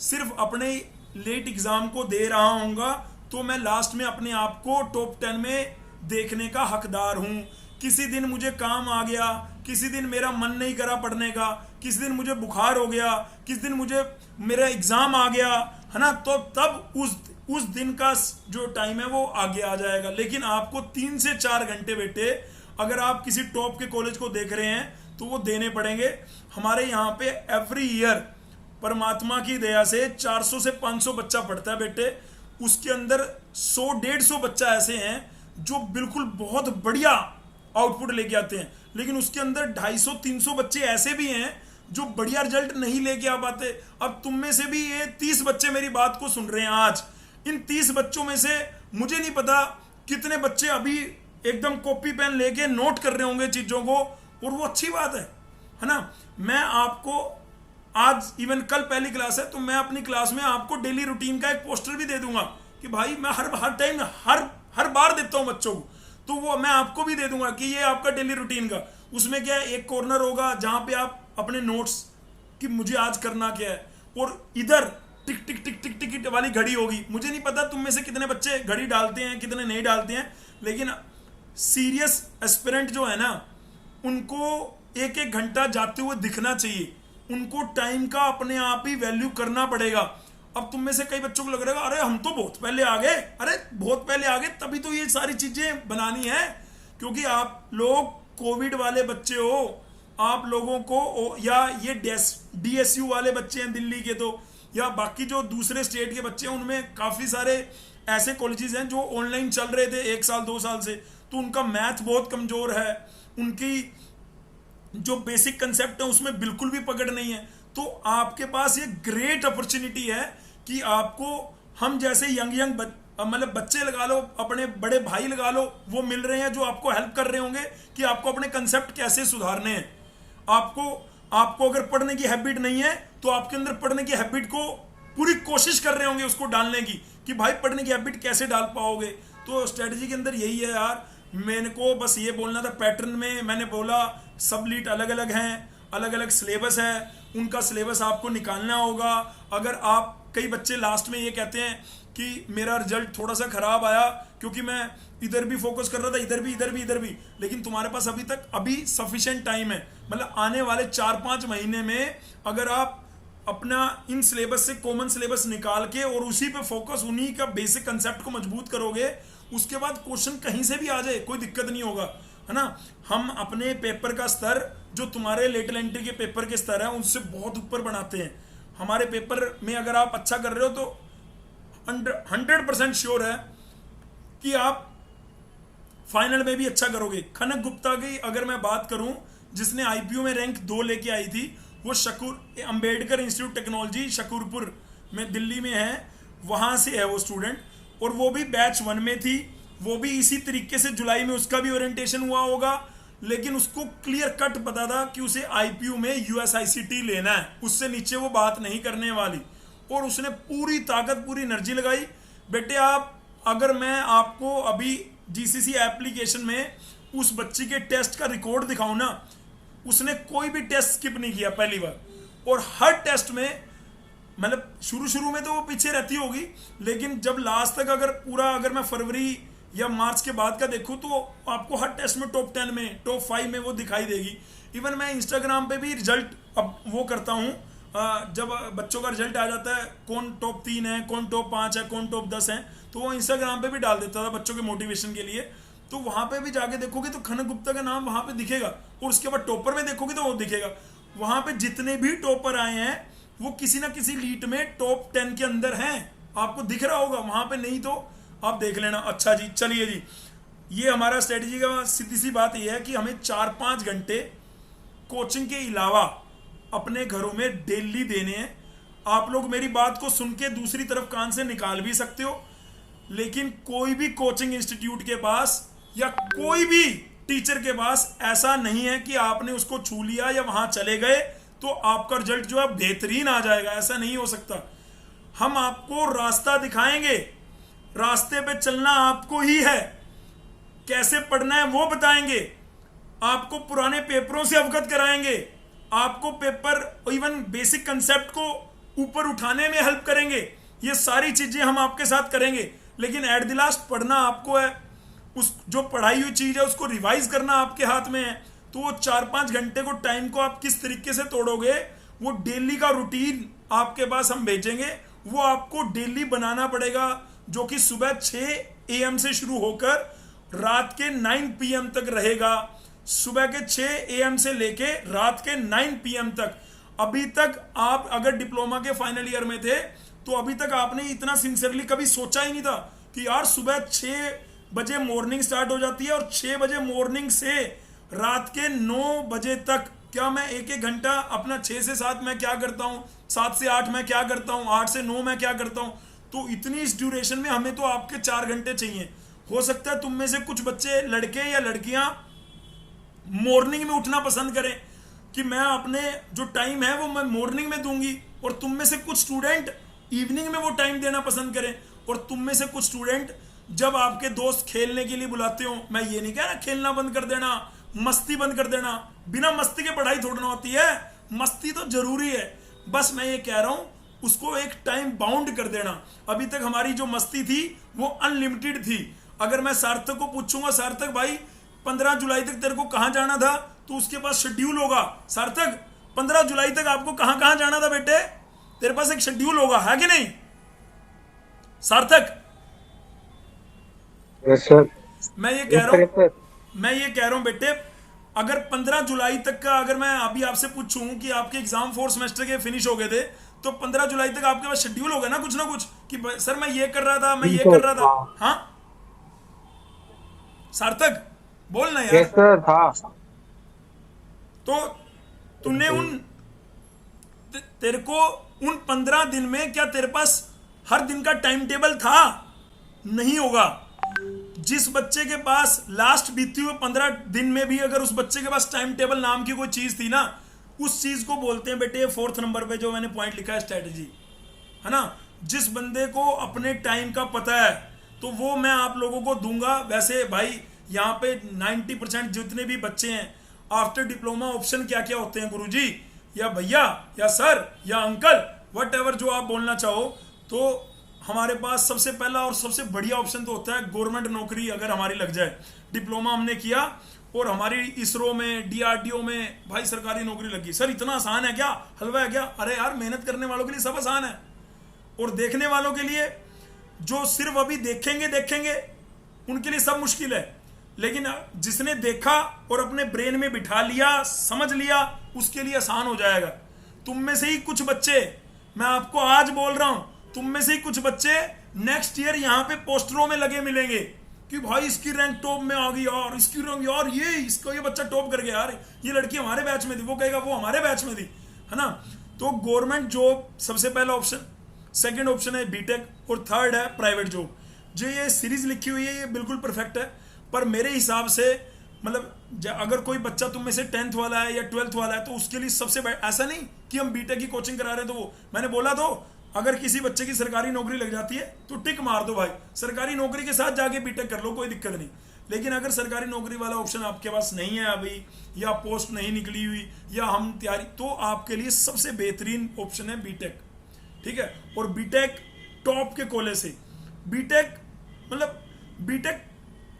सिर्फ अपने लेट एग्जाम को दे रहा हूँगा, तो मैं लास्ट में अपने आप को टॉप 10 में देखने का हकदार हूँ। किसी दिन मुझे काम आ गया, किसी दिन मेरा मन नहीं करा पढ़ने का, किसी दिन मुझे बुखार हो गया, किसी दिन मुझे मेरा एग्जाम आ गया, है ना, तो तब उस दिन का जो टाइम है वो आगे आ जाएगा। लेकिन आपको 3 से 4 घंटे बेटे, अगर आप किसी टॉप के कॉलेज को देख रहे हैं तो वो देने पड़ेंगे। हमारे यहाँ पे एवरी ईयर परमात्मा की दया से 400 से 500 बच्चा पढ़ता है बेटे। उसके अंदर 100-150 बच्चा ऐसे हैं जो बिल्कुल बहुत बढ़िया आउटपुट लेके आते हैं, लेकिन उसके अंदर 250-300 बच्चे ऐसे भी हैं जो बढ़िया रिजल्ट नहीं लेके आ पाते। अब तुम में से भी ये 30 बच्चे मेरी बात को सुन रहे हैं आज। इन 30 बच्चों में से मुझे नहीं पता कितने बच्चे अभी एकदम कॉपी पेन लेके नोट कर रहे होंगे चीजों को, और वो अच्छी बात है ना। मैं आपको आज, इवन कल पहली क्लास है, तो मैं अपनी क्लास में आपको डेली रूटीन का एक पोस्टर भी दे दूंगा कि भाई मैं हर टाइम हर बार देता हूं बच्चों को, तो वो मैं आपको भी दे दूंगा कि ये आपका डेली रूटीन का। उसमें क्या है, एक कॉर्नर होगा जहां पे आप अपने नोट्स कि मुझे आज करना क्या है, और इधर टिक टिक टिक टिक टिक वाली घड़ी होगी। मुझे नहीं पता तुम में से कितने बच्चे घड़ी डालते हैं, कितने नहीं डालते हैं, लेकिन सीरियस एस्पिरेंट जो है ना, उनको 1-1 घंटा जाते हुए दिखना चाहिए। उनको टाइम का अपने आप ही वैल्यू करना पड़ेगा। अब तुम में से कई बच्चों को लग रहा है अरे हम तो बहुत पहले आ गए, अरे बहुत पहले आ गए, तभी तो ये सारी चीजें बनानी है, क्योंकि आप लोग कोविड वाले बच्चे हो। आप लोगों को या ये DSU वाले बच्चे हैं दिल्ली के, तो या बाकी जो दूसरे स्टेट के बच्चे हैं, उनमें काफी सारे ऐसे कॉलेजेस हैं जो ऑनलाइन चल रहे थे 1 साल 2 साल से, तो उनका मैथ बहुत कमजोर है, उनकी जो बेसिक कंसेप्ट है उसमें बिल्कुल भी पकड़ नहीं है। तो आपके पास ये ग्रेट अपॉर्चुनिटी है कि आपको हम जैसे यंग मतलब बच्चे लगा लो, अपने बड़े भाई लगा लो, वो मिल रहे हैं जो आपको हेल्प कर रहे होंगे कि आपको अपने कंसेप्ट कैसे सुधारने हैं। आपको अगर पढ़ने की हैबिट नहीं है तो आपके अंदर पढ़ने की हैबिट को पूरी कोशिश कर रहे होंगे उसको डालने की, कि भाई पढ़ने की हैबिट कैसे डाल पाओगे। तो स्ट्रेटजी के अंदर यही है यार। मैंने को बस ये बोलना था, पैटर्न में मैंने बोला सब लीड अलग अलग हैं, अलग अलग सिलेबस है, उनका सिलेबस आपको निकालना होगा। अगर आप, कई बच्चे लास्ट में ये कहते हैं कि मेरा रिजल्ट थोड़ा सा खराब आया क्योंकि मैं इधर भी फोकस कर रहा था, इधर भी, लेकिन तुम्हारे पास अभी सफिशिएंट टाइम है। मतलब आने वाले 4-5 महीने में अगर आप अपना इन सिलेबस से कॉमन सिलेबस निकाल के और उसी पे फोकस, उन्हीं का बेसिक कंसेप्ट को मजबूत करोगे, उसके बाद क्वेश्चन कहीं से भी आ जाए कोई दिक्कत नहीं होगा। है ना। हम अपने पेपर का स्तर जो तुम्हारे लेटल एंट्री के पेपर के स्तर है उनसे बहुत ऊपर बनाते हैं। हमारे पेपर में अगर आप अच्छा कर रहे हो तो 100% श्योर है कि आप फाइनल में भी अच्छा करोगे। खनक गुप्ता की अगर मैं बात करूं, जिसने आईपीयू में रैंक 2 लेके आई थी, वो अंबेडकर इंस्टीट्यूट टेक्नोलॉजी शकूरपुर में दिल्ली में है, वहां से है वो स्टूडेंट, और वो भी बैच 1 में थी। वो भी इसी तरीके से जुलाई में उसका भी ओरिएंटेशन हुआ होगा, लेकिन उसको क्लियर कट पता था कि उसे आईपीयू में यूएसआईसीटी लेना है, उससे नीचे वो बात नहीं करने वाली, और उसने पूरी ताकत पूरी एनर्जी लगाई। बेटे आप, अगर मैं आपको अभी जीसीसी एप्लीकेशन में उस बच्ची के टेस्ट का रिकॉर्ड दिखाऊं ना, उसने कोई भी टेस्ट स्किप नहीं किया पहली बार, और हर टेस्ट में, मतलब शुरू में तो वो पीछे रहती होगी, लेकिन जब लास्ट तक अगर मैं फरवरी या मार्च के बाद का देखूं तो आपको हर टेस्ट में टॉप 10 में टॉप 5 में वो दिखाई देगी। इवन मैं इंस्टाग्राम पे भी रिजल्ट अब वो करता हूं, जब बच्चों का रिजल्ट आ जाता है, कौन टॉप 3 है, कौन टॉप 5 है, कौन टॉप 10 है, तो वो इंस्टाग्राम पे भी डाल देता था बच्चों के मोटिवेशन के लिए। तो वहां पे भी जाके देखोगे तो खनक गुप्ता का नाम वहां पे दिखेगा, और उसके बाद टॉपर में देखोगे तो वो दिखेगा। वहां पे जितने भी टॉपर आए हैं वो किसी ना किसी लीट में टॉप 10 के अंदर हैं, आपको दिख रहा होगा वहां पे, नहीं तो आप देख लेना। अच्छा जी, चलिए जी, ये हमारा स्ट्रेटेजी का सीधी सी बात यह है कि हमें 4-5 घंटे कोचिंग के अलावा अपने घरों में डेली देने हैं। आप लोग मेरी बात को सुन के दूसरी तरफ कान से निकाल भी सकते हो, लेकिन कोई भी कोचिंग इंस्टीट्यूट के पास या कोई भी टीचर के पास ऐसा नहीं है कि आपने उसको छू लिया या वहां चले गए तो आपका रिजल्ट जो है बेहतरीन आ जाएगा, ऐसा नहीं हो सकता। हम आपको रास्ता दिखाएंगे, रास्ते पे चलना आपको ही है, कैसे पढ़ना है वो बताएंगे, आपको पुराने पेपरों से अवगत कराएंगे, आपको पेपर इवन बेसिक कंसेप्ट को ऊपर उठाने में हेल्प करेंगे। ये सारी चीजें हम आपके साथ करेंगे, लेकिन एट द लास्ट पढ़ना आपको है। उस जो पढ़ाई हुई चीज है उसको रिवाइज करना आपके हाथ में है। तो वो 4-5 घंटे को टाइम को आप किस तरीके से तोड़ोगे, वो डेली का रूटीन आपके पास हम भेजेंगे, वो आपको डेली बनाना पड़ेगा, जो कि सुबह 6 AM से शुरू होकर रात के 9 PM तक रहेगा। सुबह के 6 AM से लेके रात के 9 PM तक। अभी तक आप अगर डिप्लोमा के फाइनल ईयर में थे तो अभी तक आपने इतना सिंसियरली कभी सोचा ही नहीं था कि यार सुबह 6 बजे मॉर्निंग स्टार्ट हो जाती है और 6 बजे मॉर्निंग से रात के 9 बजे तक क्या मैं एक घंटा अपना 6 से 7 मैं क्या करता हूँ, 7 से 8 मैं क्या करता हूँ, 8 से 9 मैं क्या करता हूँ। तो इतनी इस ड्यूरेशन में हमें तो आपके 4 घंटे चाहिए। हो सकता है तुम में से कुछ बच्चे, लड़के या लड़कियां, मॉर्निंग में उठना पसंद करें कि मैं अपने जो टाइम है वो मैं मॉर्निंग में दूंगी, और तुम में से कुछ स्टूडेंट इवनिंग में वो टाइम देना पसंद करें, और तुम में से कुछ स्टूडेंट जब आपके दोस्त खेलने के लिए बुलाते हो, मैं ये नहीं कह रहा खेलना बंद कर देना, मस्ती बंद कर देना, बिना मस्ती के पढ़ाई थोड़ना होती है, मस्ती तो जरूरी है, बस मैं ये कह रहा हूं उसको एक टाइम बाउंड कर देना। अभी तक हमारी जो मस्ती थी वो अनलिमिटेड थी। अगर मैं सार्थक को पूछूंगा, सार्थक भाई 15 जुलाई तक तेरे को कहां जाना था, तो उसके पास शेड्यूल होगा। सार्थक 15 जुलाई तक आपको कहां कहां जाना था बेटे, तेरे पास एक शेड्यूल होगा, है कि नहीं सार्थक? Yes sir. मैं ये कह रहा हूं बेटे, अगर 15 जुलाई तक का अगर मैं अभी आपसे पूछूं कि आपके एग्जाम 4 सेमेस्टर के फिनिश हो गए थे, तो 15 जुलाई तक आपके पास शेड्यूल होगा ना कुछ कि सर मैं ये कर रहा था, मैं ये कर रहा था। हाँ सार्थक बोल ना यार। यस सर था। तो तूने तेरे को उन 15 दिन में क्या तेरे पास हर दिन का टाइम टेबल था? नहीं होगा। जिस बच्चे के पास लास्ट बीती हुए 15 दिन में भी अगर उस बच्चे के पास टाइम टेबल नाम की कोई चीज थी ना, उस चीज को बोलते हैं बेटे 4th नंबर पे जो मैंने पॉइंट लिखा है स्ट्रेटजी, है ना। जिस बंदे को अपने टाइम का पता है तो वो मैं आप लोगों को दूंगा। वैसे भाई यहाँ पे 90% जितने भी बच्चे हैं, आफ्टर डिप्लोमा ऑप्शन क्या क्या होते हैं गुरुजी या भैया या सर या अंकल, वट एवर जो आप बोलना चाहो, तो हमारे पास सबसे पहला और सबसे बढ़िया ऑप्शन तो होता है गवर्नमेंट नौकरी अगर हमारी लग जाए। डिप्लोमा हमने किया और हमारी इसरो में, DRDO में भाई सरकारी नौकरी लगी। सर इतना आसान है क्या, हलवा है क्या? अरे यार मेहनत करने वालों के लिए सब आसान है, और देखने वालों के लिए जो सिर्फ अभी देखेंगे उनके लिए सब मुश्किल है। लेकिन जिसने देखा और अपने ब्रेन में बिठा लिया, समझ लिया, उसके लिए आसान हो जाएगा। तुम में से ही कुछ बच्चे, मैं आपको आज बोल रहा हूं, तुम में से ही कुछ बच्चे नेक्स्ट ईयर यहां पे पोस्टरों में लगे मिलेंगे कि भाई इसकी रैंक टॉप में आ गई यार, इसकी रैंक यार, ये बच्चा टॉप कर गया यार, ये लड़की हमारे बैच में थी, वो कहेगा वो हमारे बैच में थी, है ना। तो गवर्नमेंट जॉब सबसे पहला ऑप्शन, सेकंड ऑप्शन है बीटेक, और थर्ड है प्राइवेट जॉब। जो ये सीरीज लिखी हुई है ये बिल्कुल परफेक्ट है, पर मेरे हिसाब से मतलब अगर कोई बच्चा तुम में से 10th वाला है या 12th वाला है तो उसके लिए सबसे ऐसा नहीं कि हम बीटेक की कोचिंग करा रहे हैं तो वो, मैंने बोला तो अगर किसी बच्चे की सरकारी नौकरी लग जाती है तो टिक मार दो भाई, सरकारी नौकरी के साथ जाके बीटेक कर लो, कोई दिक्कत नहीं। लेकिन अगर सरकारी नौकरी वाला ऑप्शन आपके पास नहीं है अभी, या पोस्ट नहीं निकली हुई, या हम तैयारी, तो आपके लिए सबसे बेहतरीन ऑप्शन है बीटेक, ठीक है। और बीटेक टॉप के कॉलेज से, बीटेक मतलब बीटेक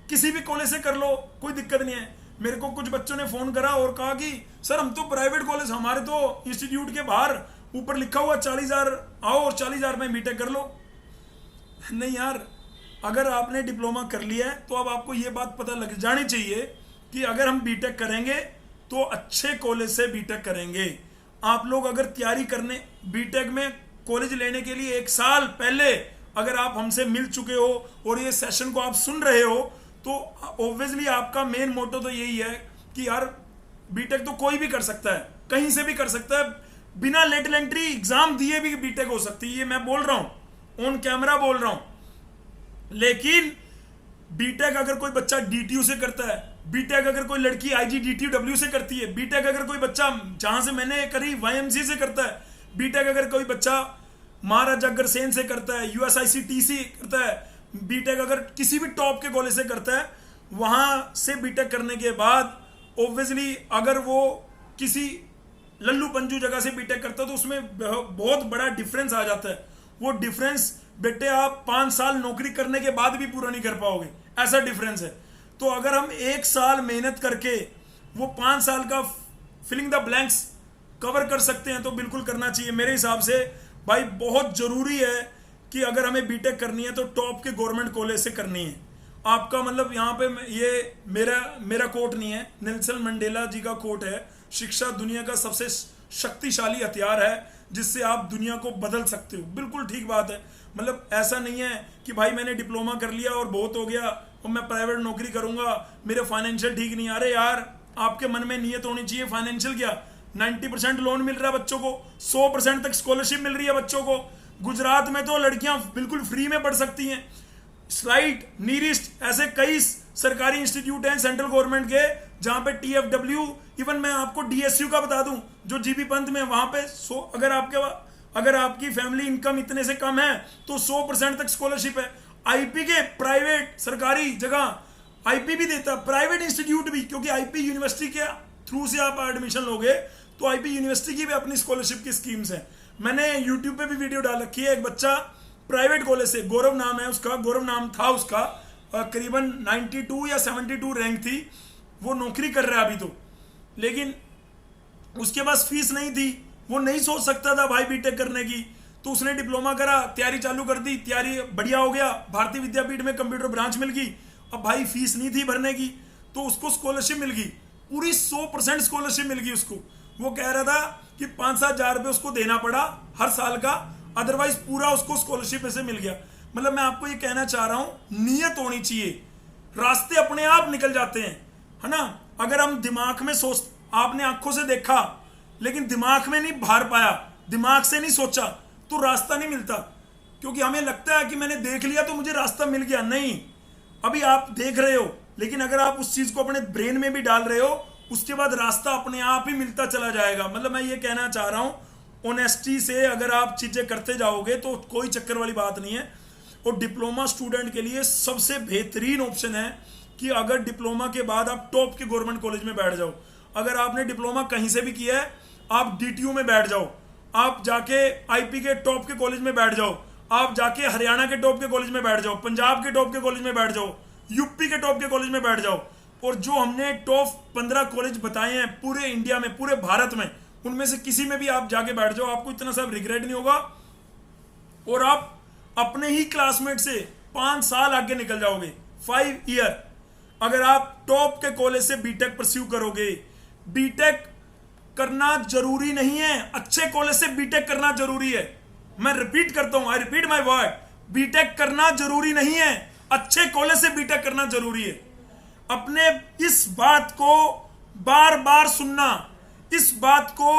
किसी भी कॉलेज से कर लो, कोई दिक्कत नहीं है। मेरे को कुछ बच्चों ने फोन करा और कहा कि सर हम तो प्राइवेट कॉलेज, हमारे तो इंस्टीट्यूट के बाहर ऊपर लिखा हुआ 40,000 आओ और 40,000 में बीटेक कर लो। नहीं यार, अगर आपने डिप्लोमा कर लिया है तो अब आपको ये बात पता लग जानी चाहिए कि अगर हम बीटेक करेंगे तो अच्छे कॉलेज से बीटेक करेंगे। आप लोग अगर तैयारी करने बीटेक में कॉलेज लेने के लिए 1 साल पहले अगर आप हमसे मिल चुके हो और ये सेशन को आप सुन रहे हो तो ऑब्वियसली आपका मेन मोटो तो यही है कि यार बीटेक तो कोई भी कर सकता है, कहीं से भी कर सकता है, बिना लेटरल एंट्री एग्जाम दिए भी बीटेक हो सकती है, ये मैं बोल रहा हूं, ऑन कैमरा बोल रहा हूं। लेकिन बीटेक अगर कोई बच्चा डीटीयू से करता है, बीटेक अगर कोई लड़की आईजीडीटीयू से करती है, बीटेक अगर कोई बच्चा जहां से मैंने करी वाईएमसी से करता है, बीटेक अगर कोई बच्चा महाराजा अग्रसेन से करता है, यूएसआईसीटीसी करता है, बीटेक अगर किसी भी टॉप के कॉलेज से करता है, वहां से बीटेक करने के बाद ऑब्वियसली अगर वो किसी लल्लू पंजू जगह से बीटेक करता है तो उसमें बहुत बड़ा डिफरेंस आ जाता है। वो डिफरेंस बेटे आप 5 साल नौकरी करने के बाद भी पूरा नहीं कर पाओगे, ऐसा डिफरेंस है। तो अगर हम 1 साल मेहनत करके वो 5 साल का फिलिंग द ब्लैंक्स कवर कर सकते हैं तो बिल्कुल करना चाहिए। मेरे हिसाब से भाई बहुत जरूरी है कि अगर हमें बीटेक करनी है तो टॉप के गवर्नमेंट कॉलेज से करनी है। आपका मतलब यहाँ पे ये मेरा कोट नहीं है, नेल्सन मंडेला जी का कोट है, शिक्षा दुनिया का सबसे शक्तिशाली हथियार है जिससे आप दुनिया को बदल सकते हो। बिल्कुल ठीक बात है। मतलब ऐसा नहीं है कि भाई मैंने डिप्लोमा कर लिया और बहुत हो गया और मैं प्राइवेट नौकरी करूंगा, मेरे फाइनेंशियल ठीक नहीं आ रहे। यार आपके मन में नियत होनी चाहिए, फाइनेंशियल क्या, 90% लोन मिल रहा है बच्चों को, 100% तक स्कॉलरशिप मिल रही है बच्चों को। गुजरात में तो लड़कियां बिल्कुल फ्री में पढ़ सकती हैं। स्लाइट, नीरिस्ट, ऐसे कई सरकारी इंस्टीट्यूट हैं सेंट्रल गवर्नमेंट के जहां पे TFW, इवन मैं आपको DSU का बता दूं जो जीबी पंत में, वहां पे अगर आपकी फैमिली इनकम इतने से कम है तो 100% तक स्कॉलरशिप है। आईपी के प्राइवेट सरकारी जगह आईपी भी देता, प्राइवेट इंस्टीट्यूट भी, क्योंकि आईपी यूनिवर्सिटी के थ्रू से आप एडमिशन लोगे तो आईपी यूनिवर्सिटी की भी अपनी स्कॉलरशिप की स्कीम्स हैं। मैंने यूट्यूब पे भी वीडियो डाल रखी है, एक बच्चा प्राइवेट कॉलेज से, गौरव नाम है उसका, गौरव नाम था उसका, करीबन 92 या 72 रैंक थी, वो नौकरी कर रहा है अभी तो, लेकिन उसके पास फीस नहीं थी, वो नहीं सोच सकता था भाई बीटेक करने की, तो उसने डिप्लोमा करा, तैयारी चालू कर दी, तैयारी बढ़िया हो गया, भारतीय विद्यापीठ में कंप्यूटर ब्रांच मिल गई। अब भाई फीस नहीं थी भरने की तो उसको स्कॉलरशिप मिल गई, पूरी 100% स्कॉलरशिप मिल गई उसको। वो कह रहा था कि 5-7 हजार रुपये उसको देना पड़ा हर साल का, अदरवाइज पूरा उसको स्कॉलरशिप में से मिल गया। मतलब मैं आपको ये कहना चाह रहा हूं, नियत होनी चाहिए, रास्ते अपने आप निकल जाते हैं, है ना। अगर हम दिमाग में सोच, आपने आंखों से देखा लेकिन दिमाग में नहीं भर पाया, दिमाग से नहीं सोचा तो रास्ता नहीं मिलता, क्योंकि हमें लगता है कि मैंने देख लिया तो मुझे रास्ता मिल गया। नहीं, अभी आप देख रहे हो, लेकिन अगर आप उस चीज को अपने ब्रेन में भी डाल रहे हो उसके बाद रास्ता अपने आप ही मिलता चला जाएगा। मतलब मैं ये कहना चाह रहा हूं, ऑनेस्टी से अगर आप चीजें करते जाओगे तो कोई चक्कर वाली बात नहीं है। और डिप्लोमा स्टूडेंट के लिए सबसे बेहतरीन ऑप्शन है कि अगर डिप्लोमा के बाद आप टॉप के गवर्नमेंट कॉलेज में बैठ जाओ। अगर आपने डिप्लोमा कहीं से भी किया है, आप DTU में बैठ जाओ, आप जाके IP के टॉप के कॉलेज में बैठ जाओ, आप जाके हरियाणा के टॉप के कॉलेज में बैठ जाओ, पंजाब के टॉप के कॉलेज में बैठ जाओ, यूपी के टॉप के कॉलेज में बैठ जाओ। और जो हमने टॉप 15 कॉलेज बताए हैं पूरे इंडिया में, पूरे भारत में, उनमें से किसी में भी आप जाके बैठ जाओ, आपको इतना सब रिग्रेट नहीं होगा और आप अपने ही क्लासमेट से 5 साल आगे निकल जाओगे, 5 ईयर। अगर आप टॉप के कॉलेज से बीटेक परस्यू करोगे, बीटेक करना जरूरी नहीं है, अच्छे कॉलेज से बीटेक करना जरूरी है। मैं रिपीट करता हूं, I repeat my word, BTech करना जरूरी नहीं है, अच्छे कॉलेज से बीटेक करना जरूरी है। अपने इस बात को बार बार सुनना, इस बात को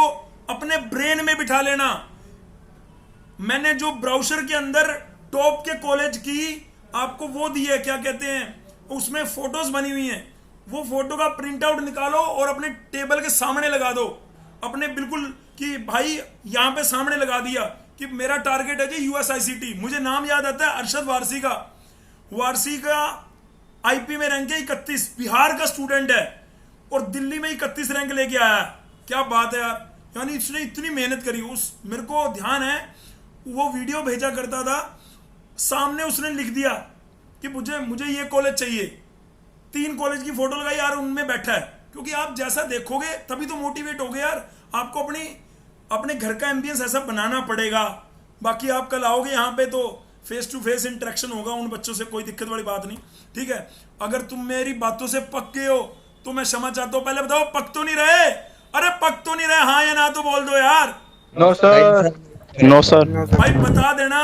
अपने ब्रेन में बिठा लेना। मैंने जो ब्राउजर के अंदर टॉप के कॉलेज की आपको वो दी है, क्या कहते हैं, उसमें फोटोज बनी हुई हैं, वो फोटो का प्रिंट आउट निकालो और अपने टेबल के सामने लगा दो, अपने बिल्कुल कि भाई यहां पे सामने लगा दिया कि मेरा टारगेट है जी यूएसआईसीटी। मुझे नाम याद आता है अरशद वारसी का। वारसी का आईपी में रैंक है 31, बिहार का स्टूडेंट है और दिल्ली में 31 रैंक लेके आया। क्या बात है यार, यानी उसने इतनी मेहनत करी। उस मेरे को ध्यान है वो वीडियो भेजा करता था, सामने उसने लिख दिया कि मुझे ये कॉलेज चाहिए, 3 कॉलेज की फोटो लगाई यार, उनमें बैठा है। क्योंकि आप जैसा देखोगे तभी तो मोटिवेट हो गए यार। आपको अपने घर का एम्बियंस ऐसा बनाना पड़ेगा। बाकी आप कल आओगे यहाँ पे तो फेस टू फेस इंटरेक्शन होगा उन बच्चों से, कोई दिक्कत वाली बात नहीं, ठीक है। अगर तुम मेरी बातों से पक गए हो तो मैं क्षमा चाहता हूं। पहले बताओ पक तो नहीं रहे? अरे पक तो नहीं रहे? हाँ या ना तो बोल दो यार। No sir, no sir. भाई बता देना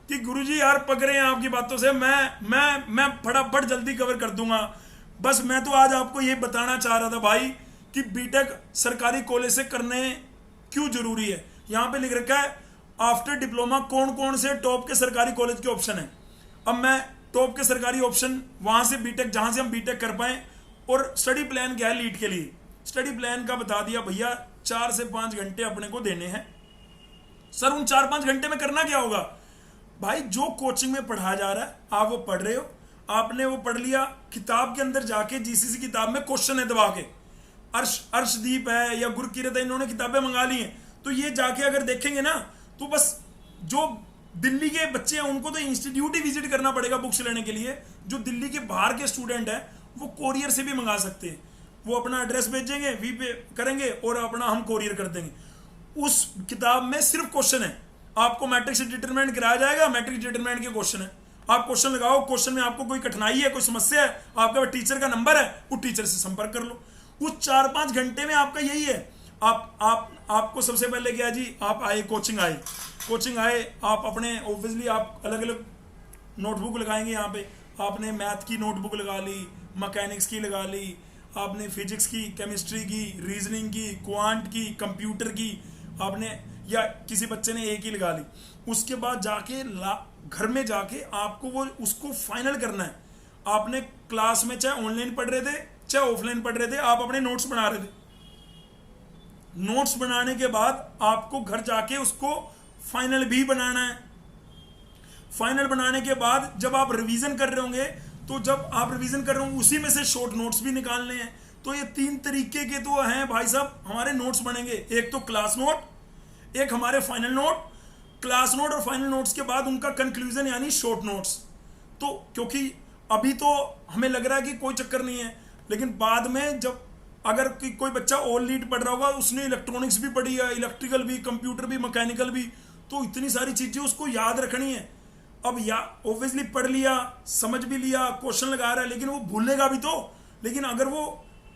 कि गुरुजी यार पक रहे हैं आपकी बातों से। मैं फटाफट जल्दी कवर कर दूंगा। बस मैं तो आज आपको ये बताना चाह रहा था भाई कि बीटेक सरकारी कॉलेज से करने क्यों जरूरी है। यहाँ पे लिख रखा है आफ्टर डिप्लोमा कौन कौन से टॉप के सरकारी कॉलेज के ऑप्शन है। अब मैं टॉप के सरकारी ऑप्शन वहां से बीटेक, जहां से हम बीटेक कर पाए, और स्टडी प्लान क्या है लीड के लिए। स्टडी प्लान का बता दिया भैया, 4 से 5 घंटे अपने को देने हैं। सर उन 4-5 घंटे में करना क्या होगा? भाई जो कोचिंग में पढ़ाया जा रहा है आप वो पढ़ रहे हो, आपने वो पढ़ लिया, किताब के अंदर जाके जीसीसी किताब में क्वेश्चन है दबा के, अर्शदीप है या गुरकीरत है, इन्होंने किताबें मंगा ली हैं, तो ये जाके अगर देखेंगे ना तो बस जो दिल्ली के बच्चे हैं उनको तो इंस्टीट्यूट ही विजिट करना पड़ेगा बुक्स लेने के लिए। जो दिल्ली के बाहर के स्टूडेंट हैं वो कोरियर से भी मंगा सकते हैं। वो अपना एड्रेस भेजेंगे, वी पे करेंगे और अपना हम कोरियर कर देंगे। उस किताब में सिर्फ क्वेश्चन है, आपको मैट्रिक से डिटरमिनेंट कराया जाएगा, मैट्रिक डिटरमिनेंट के क्वेश्चन है। आप क्वेश्चन लगाओ, क्वेश्चन में आपको कोई कठिनाई है, कोई समस्या है, आपका टीचर का नंबर है, उस टीचर से संपर्क कर लो। उस 4-5 घंटे में आपका यही है। आपको सबसे पहले क्या जी, आप आए, कोचिंग आए, आप अपने ऑब्वियसली आप अलग अलग नोटबुक लगाएंगे। यहाँ पे आपने मैथ की नोटबुक लगा ली, मैकेनिक्स की लगा ली, आपने फिजिक्स की, केमिस्ट्री की, रीजनिंग की, क्वांट की, कंप्यूटर की, आपने या किसी बच्चे ने एक ही लगा ली। उसके बाद जाके घर में जाके आपको वो उसको फाइनल करना है। आपने क्लास में चाहे ऑनलाइन पढ़ रहे थे चाहे ऑफलाइन पढ़ रहे थे, आप अपने नोट्स बना रहे थे। नोट्स बनाने के बाद आपको घर जाके उसको फाइनल भी बनाना है। फाइनल बनाने के बाद जब आप रिवीजन कर रहे होंगे, तो जब आप रिवीजन कर रहे होंगे उसी में से शॉर्ट नोट्स भी निकालने हैं। तो ये 3 तरीके के तो हैं भाई साहब हमारे नोट्स बनेंगे। एक तो क्लास नोट, एक हमारे फाइनल नोट। क्लास नोट और फाइनल नोट्स के बाद उनका कंक्लूजन यानी शॉर्ट नोट्स। तो क्योंकि अभी तो हमें लग रहा है कि कोई चक्कर नहीं है, लेकिन बाद में जब अगर कोई बच्चा ऑल लीड पढ़ रहा होगा, उसने इलेक्ट्रॉनिक्स भी पढ़ी है, इलेक्ट्रिकल भी, कंप्यूटर भी, मैकेनिकल भी, तो इतनी सारी चीजें उसको याद रखनी है। अब या ऑब्वियसली पढ़ लिया, समझ भी लिया, क्वेश्चन लगा रहा है, लेकिन वो भूलेगा भी तो। लेकिन अगर वो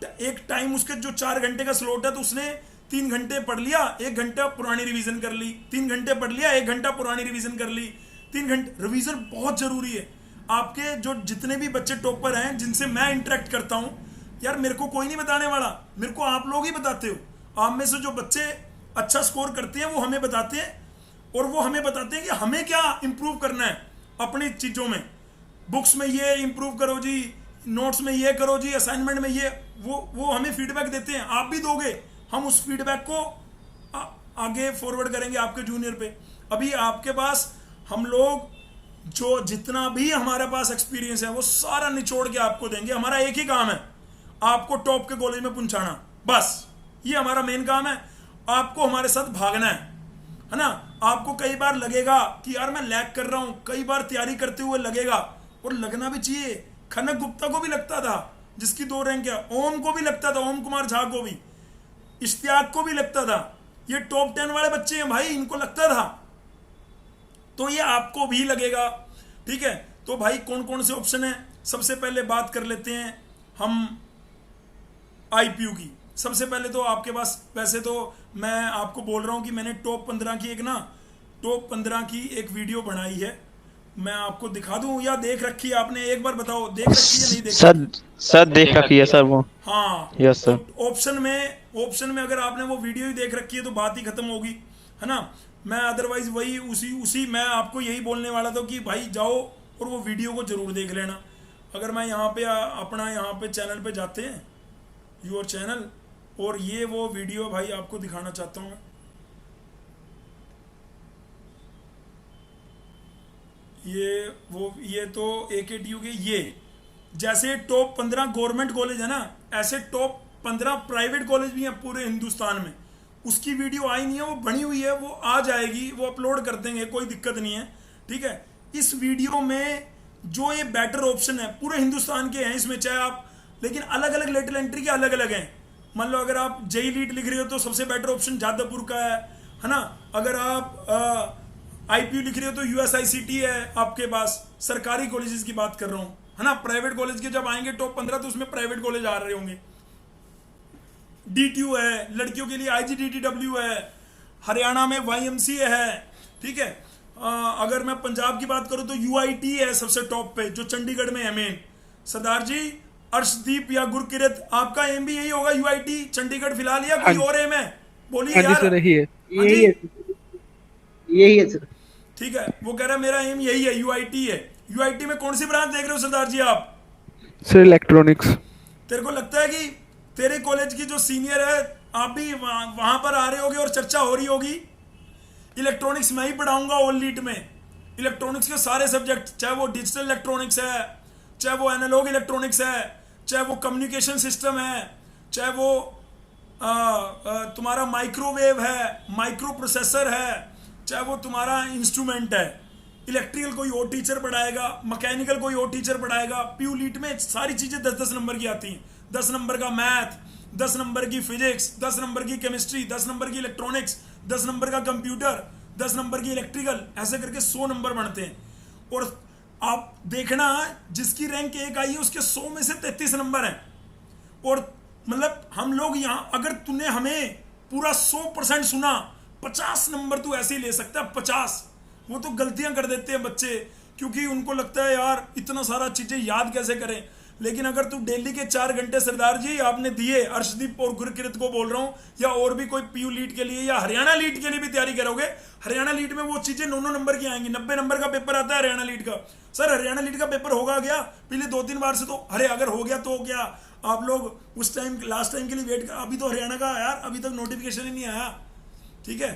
एक टाइम उसके जो 4 घंटे का स्लॉट है तो उसने 3 घंटे पढ़ लिया, 1 घंटा पुरानी रिवीजन कर ली, 3 घंटे पढ़ लिया, 1 घंटा पुरानी रिवीजन कर ली। 3 घंटे रिवीजन बहुत जरूरी है। आपके जो जितने भी बच्चे टॉपर हैं जिनसे मैं इंटरेक्ट करता हूं, यार मेरे को कोई नहीं बताने वाला, मेरे को आप लोग ही बताते हो। आप में से जो बच्चे अच्छा स्कोर करते हैं वो हमें बताते हैं, और वो हमें बताते हैं कि हमें क्या इंप्रूव करना है अपनी चीजों में। बुक्स में ये इंप्रूव करो जी, नोट्स में ये करो जी, असाइनमेंट में ये, वो हमें फीडबैक देते हैं। आप भी दोगे, हम उस फीडबैक को आगे फॉरवर्ड करेंगे आपके जूनियर पे। अभी आपके पास हम लोग जो जितना भी हमारे पास एक्सपीरियंस है वो सारा निचोड़ के आपको देंगे। हमारा एक ही काम है, आपको टॉप के कॉलेज में पहुंचाना, बस ये हमारा मेन काम है। आपको हमारे साथ भागना है ना। आपको कई बार लगेगा कि यार मैं लैग कर रहा हूं, कई बार तैयारी करते हुए लगेगा, और लगना भी चाहिए। खनक गुप्ता को भी लगता था, जिसकी 2 रैंक है, ओम को भी लगता था, ओम कुमार झा को भी, इश्तियाक को भी लगता था। ये टॉप 10 वाले बच्चे हैं भाई, इनको लगता था, तो ये आपको भी लगेगा, ठीक है। तो भाई कौन कौन से ऑप्शन है, सबसे पहले बात कर लेते हैं हम आईपीयू की। सबसे पहले तो आपके पास, वैसे तो मैं आपको बोल रहा हूँ कि मैंने टॉप 15 की टॉप 15 की एक वीडियो बनाई है, मैं आपको दिखा दूं या देख रखी है आपने? एक बार बताओ, देख रखी है नहीं देख रखी? सर देख रखी है सर वो। हाँ, यस तो सर। ऑप्शन में अगर आपने वो वीडियो ही देख रखी है तो बात ही खत्म होगी, है ना। मैं अदरवाइज वही उसी मैं आपको यही बोलने वाला था कि भाई जाओ और वो वीडियो को जरूर देख लेना। अगर मैं यहाँ पे अपना यहाँ पे चैनल पे जाते हैं, योर चैनल, और ये वो वीडियो भाई आपको दिखाना चाहता हूँ मैं। ये तो AKTU के, ये जैसे टॉप 15 गवर्नमेंट कॉलेज है ना, ऐसे टॉप 15 प्राइवेट कॉलेज भी हैं पूरे हिंदुस्तान में। उसकी वीडियो आई नहीं है, वो बनी हुई है, वो आ जाएगी, वो अपलोड कर देंगे, कोई दिक्कत नहीं है, ठीक है। इस वीडियो में जो ये बेटर ऑप्शन है पूरे हिंदुस्तान के हैं इसमें, चाहे आप, लेकिन अलग अलग लेटरल एंट्री के अलग अलग हैं। मान लो अगर आप जेई लीट लिख रहे हो तो सबसे बेटर ऑप्शन जादवपुर का है ना। अगर आप आईपीयू लिख रहे हो तो USICT है आपके पास, सरकारी कॉलेजेस की बात कर रहा हूँ, है ना। प्राइवेट कॉलेज के जब आएंगे टॉप 15 तो उसमें प्राइवेट कॉलेज आ रहे होंगे। DTU है, लड़कियों के लिए IGDTW है, हरियाणा में YMCA है, ठीक है। अगर मैं पंजाब की बात करूं तो UIT है सबसे टॉप पे, जो चंडीगढ़ में है मेन। सरदार जी, अर्शदीप या गुरकिरत, आपका एम भी यही होगा, UIT चंडीगढ़ फिलहाल, या कोई और एम है? बोलिए यार। सर यही है, हाँ जी, यही है सर। ठीक है, वो कह रहा है मेरा एम यही है, UIT है। UIT में कौन सी ब्रांच देख रहे हो सरदार जी आप? Sir electronics. तेरे को लगता है कि तेरे कॉलेज की जो सीनियर है आप भी वहां पर आ रहे होगे और चर्चा हो रही होगी? इलेक्ट्रॉनिक्स मैं ही पढ़ाऊंगा ऑल लीट में। इलेक्ट्रॉनिक्स के सारे सब्जेक्ट, चाहे वो डिजिटल इलेक्ट्रॉनिक्स है, चाहे वो एनालॉग इलेक्ट्रॉनिक्स है, चाहे वो कम्युनिकेशन सिस्टम है, चाहे वो तुम्हारा माइक्रोवेव है, माइक्रो प्रोसेसर है, चाहे वो तुम्हारा इंस्ट्रूमेंट है। इलेक्ट्रिकल कोई और टीचर पढ़ाएगा, मैकेनिकल कोई और टीचर पढ़ाएगा। पीयू लीट में सारी चीजें 10-10 नंबर की आती हैं। 10 नंबर का मैथ, 10 नंबर की फिजिक्स, 10 नंबर की केमिस्ट्री, 10 नंबर की इलेक्ट्रॉनिक्स, 10 नंबर का कंप्यूटर, 10 नंबर की इलेक्ट्रिकल, ऐसे करके 100 नंबर बनते हैं। और आप देखना, जिसकी रैंक 1 आई है उसके 100 में से 33 नंबर हैं। और मतलब हम लोग यहाँ, अगर तूने हमें पूरा 100% सुना, 50 नंबर तू ऐसे ही ले सकता है, 50। वो तो गलतियां कर देते हैं बच्चे, क्योंकि उनको लगता है यार इतना सारा चीजें याद कैसे करें। लेकिन अगर तू डेली के 4 घंटे सरदार जी आपने दिए, अर्शदीप और गुरकिरत को बोल रहा हूँ, या और भी कोई पीयू लीट के लिए या हरियाणा लीट के लिए भी तैयारी करोगे, हरियाणा लीट में वो चीजें 9 नंबर की आएंगी। 90 नंबर का पेपर आता है हरियाणा लीट का। सर हरियाणा लीट का पेपर होगा क्या? पिछले 2-3 बार से तो, अरे अगर हो गया तो क्या आप लोग उस टाइम, लास्ट टाइम के लिए वेट कर। अभी तो हरियाणा का यार अभी तक नोटिफिकेशन ही नहीं आया, ठीक है।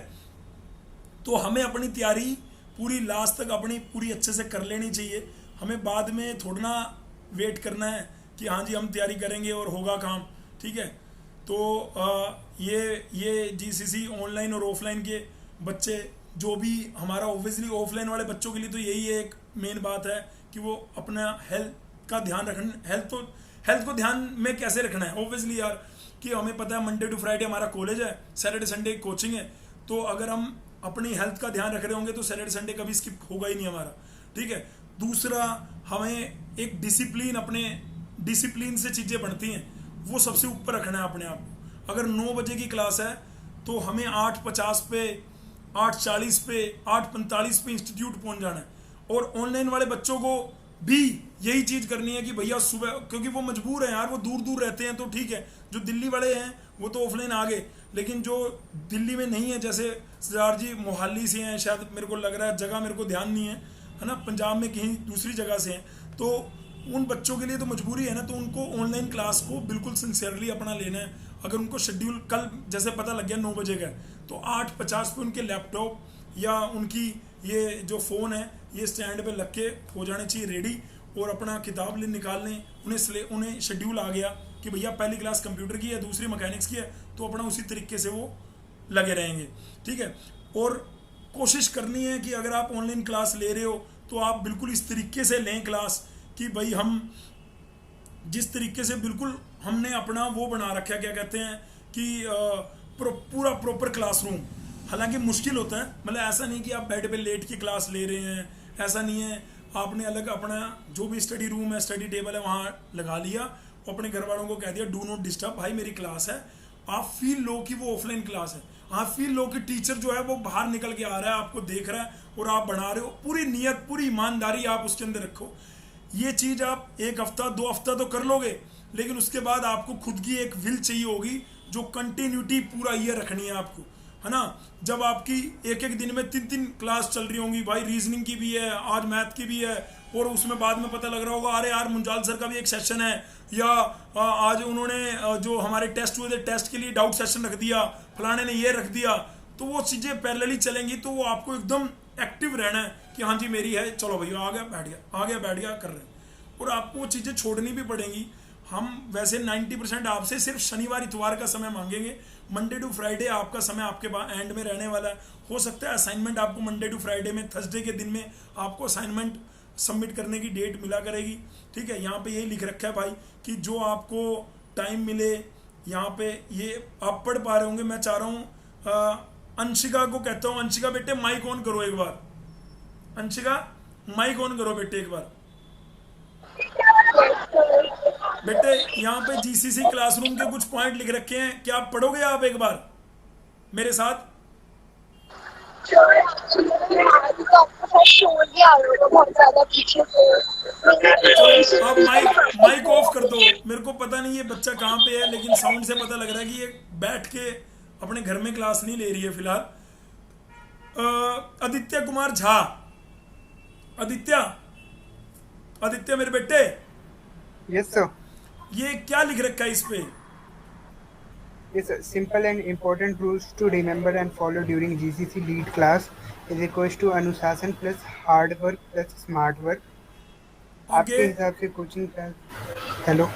तो हमें अपनी तैयारी पूरी लास्ट तक अपनी पूरी अच्छे से कर लेनी चाहिए। हमें बाद में थोड़ा ना वेट करना है कि हाँ जी हम तैयारी करेंगे और होगा काम, ठीक है। तो ये GCC ऑनलाइन और ऑफलाइन के बच्चे जो भी हमारा, ऑब्वियसली ऑफलाइन वाले बच्चों के लिए तो यही एक मेन बात है कि वो अपना हेल्थ का ध्यान रखना। हेल्थ को ध्यान में कैसे रखना है, ऑब्वियसली यार, कि हमें पता है मंडे टू फ्राइडे हमारा कॉलेज है, सैटरडे संडे कोचिंग है। तो अगर हम अपनी हेल्थ का ध्यान रख रहे होंगे तो सैटरडे संडे कभी स्किप होगा ही नहीं हमारा, ठीक है। दूसरा, हमें एक डिसिप्लिन, अपने डिसिप्लिन से चीज़ें बनती हैं, वो सबसे ऊपर रखना है अपने आप को। अगर 9 बजे की क्लास है तो हमें 8:50 पे, 8:40 पे, 8:45 पे इंस्टीट्यूट पहुंच जाना है। और ऑनलाइन वाले बच्चों को भी यही चीज़ करनी है कि भैया सुबह, क्योंकि वो मजबूर हैं यार, वो दूर दूर रहते हैं तो ठीक है। जो दिल्ली वाले हैं वो तो ऑफलाइन आ गए, लेकिन जो दिल्ली में नहीं है, जैसे सरदार जी मोहाली से हैं शायद, मेरे को लग रहा है, जगह मेरे को ध्यान नहीं है ना, पंजाब में कहीं दूसरी जगह से हैं, तो उन बच्चों के लिए तो मजबूरी है ना। तो उनको ऑनलाइन क्लास को बिल्कुल सिंसियरली अपना लेना है। अगर उनको शेड्यूल कल जैसे पता लग गया 9 बजे का, तो 8:50 पे उनके लैपटॉप या उनकी ये जो फ़ोन है ये स्टैंड पे लग के हो जाने चाहिए रेडी, और अपना किताब ले निकाल लें। उन्हें शेड्यूल आ गया कि भैया पहली क्लास कंप्यूटर की है, दूसरी मैकेनिक्स की है, तो अपना उसी तरीके से वो लगे रहेंगे, ठीक है। और कोशिश करनी है कि अगर आप ऑनलाइन क्लास ले रहे हो तो आप बिल्कुल इस तरीके से लें क्लास कि भाई हम जिस तरीके से बिल्कुल हमने अपना वो बना रखा है, क्या कहते हैं कि पूरा प्रॉपर क्लासरूम। हालांकि मुश्किल होता है, मतलब ऐसा नहीं कि आप बेड पे लेट के क्लास ले रहे हैं, ऐसा नहीं है। आपने अलग अपना जो भी स्टडी रूम है, स्टडी टेबल है, वहाँ लगा लिया और अपने घर वालों को कह दिया डू नॉट डिस्टर्ब, भाई मेरी क्लास है, आप फील लो कि वो ऑफलाइन क्लास है, आप फील लो कि टीचर जो है वो बाहर निकल के आ रहा है, आपको देख रहा है और आप बना रहे हो, पूरी नियत पूरी ईमानदारी आप उसके अंदर रखो। ये चीज़ आप 1 हफ्ता 2 हफ्ता तो कर लोगे, लेकिन उसके बाद आपको खुद की एक विल चाहिए होगी जो कंटिन्यूटी पूरा ईयर रखनी है आपको, है ना। जब आपकी एक एक दिन में 3-3 क्लास चल रही होंगी, भाई रीजनिंग की भी है, आज मैथ की भी है, और उसमें बाद में पता लग रहा होगा अरे यार मुंजाल सर का भी एक सेशन है, या आज उन्होंने जो हमारे टेस्ट हुए थे टेस्ट के लिए डाउट सेशन रख दिया, फलाने ने ये रख दिया, तो वो चीज़ें पैरेलली चलेंगी, तो वो आपको एकदम एक्टिव रहना है कि हाँ जी मेरी है, चलो भैया आ गया बैठ गया, आ गया बैठ गया कर रहे हैं। और आपको वो चीज़ें छोड़नी भी पड़ेंगी। हम वैसे 90% आपसे सिर्फ शनिवार इतवार का समय मांगेंगे, मंडे टू फ्राइडे आपका समय आपके एंड में रहने वाला है। हो सकता है असाइनमेंट आपको मंडे टू फ्राइडे में, थर्सडे के दिन में आपको असाइनमेंट सबमिट करने की डेट मिला करेगी, ठीक है। यहाँ पे यही लिख रखा है भाई कि जो आपको टाइम मिले, यहाँ पे ये आप पढ़ पा रहे होंगे। मैं चाह रहा हूँ अंशिका को कहता हूँ, अंशिका बेटे माइक ऑन करो एक बार, अंशिका माइक ऑन करो बेटे एक बार। बेटे यहाँ पे जीसीसी क्लासरूम के कुछ पॉइंट लिख रखे हैं, क्या आप पढ़ोगे आप एक बार मेरे साथ? आप माइक ऑफ कर दो, मेरे को पता नहीं ये बच्चा कहाँ पे है, लेकिन साउंड से पता लग रहा है कि ये बैठ के अपने घर में क्लास नहीं ले रही है फिलहाल। आदित्य कुमार झा, आदित्य मेरे बेटे। Yes sir. ये क्या लिख रखा है इस पे? Yes, simple and important rules to remember and follow during GCC lead class is equals to अनुशासन plus hard work plus smart work। आपके हिसाब से कोचिंग क्लास। हेलो।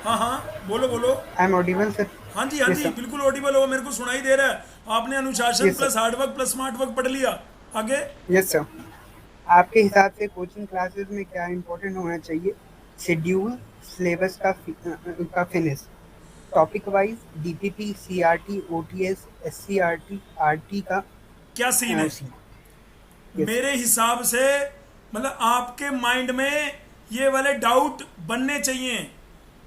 हाँ बोलो बोलो। I am audible sir? हाँ जी बिल्कुल ऑडिबल हो, मेरे को सुनाई दे रहा है। आपने अनुशासन plus hard work plus smart work पढ़ लिया, आगे? Yes sir. आपके हिसाब से कोचिंग क्लासेस में क्या इंपॉर्टेंट होना चाहिए? शेड्यूल, सिलेबस का finish, topic wise, DPP, CRT, OTS, SCRT, RT का क्या सीन है? मेरे हिसाब से मतलब आपके माइंड में ये वाले डाउट बनने चाहिए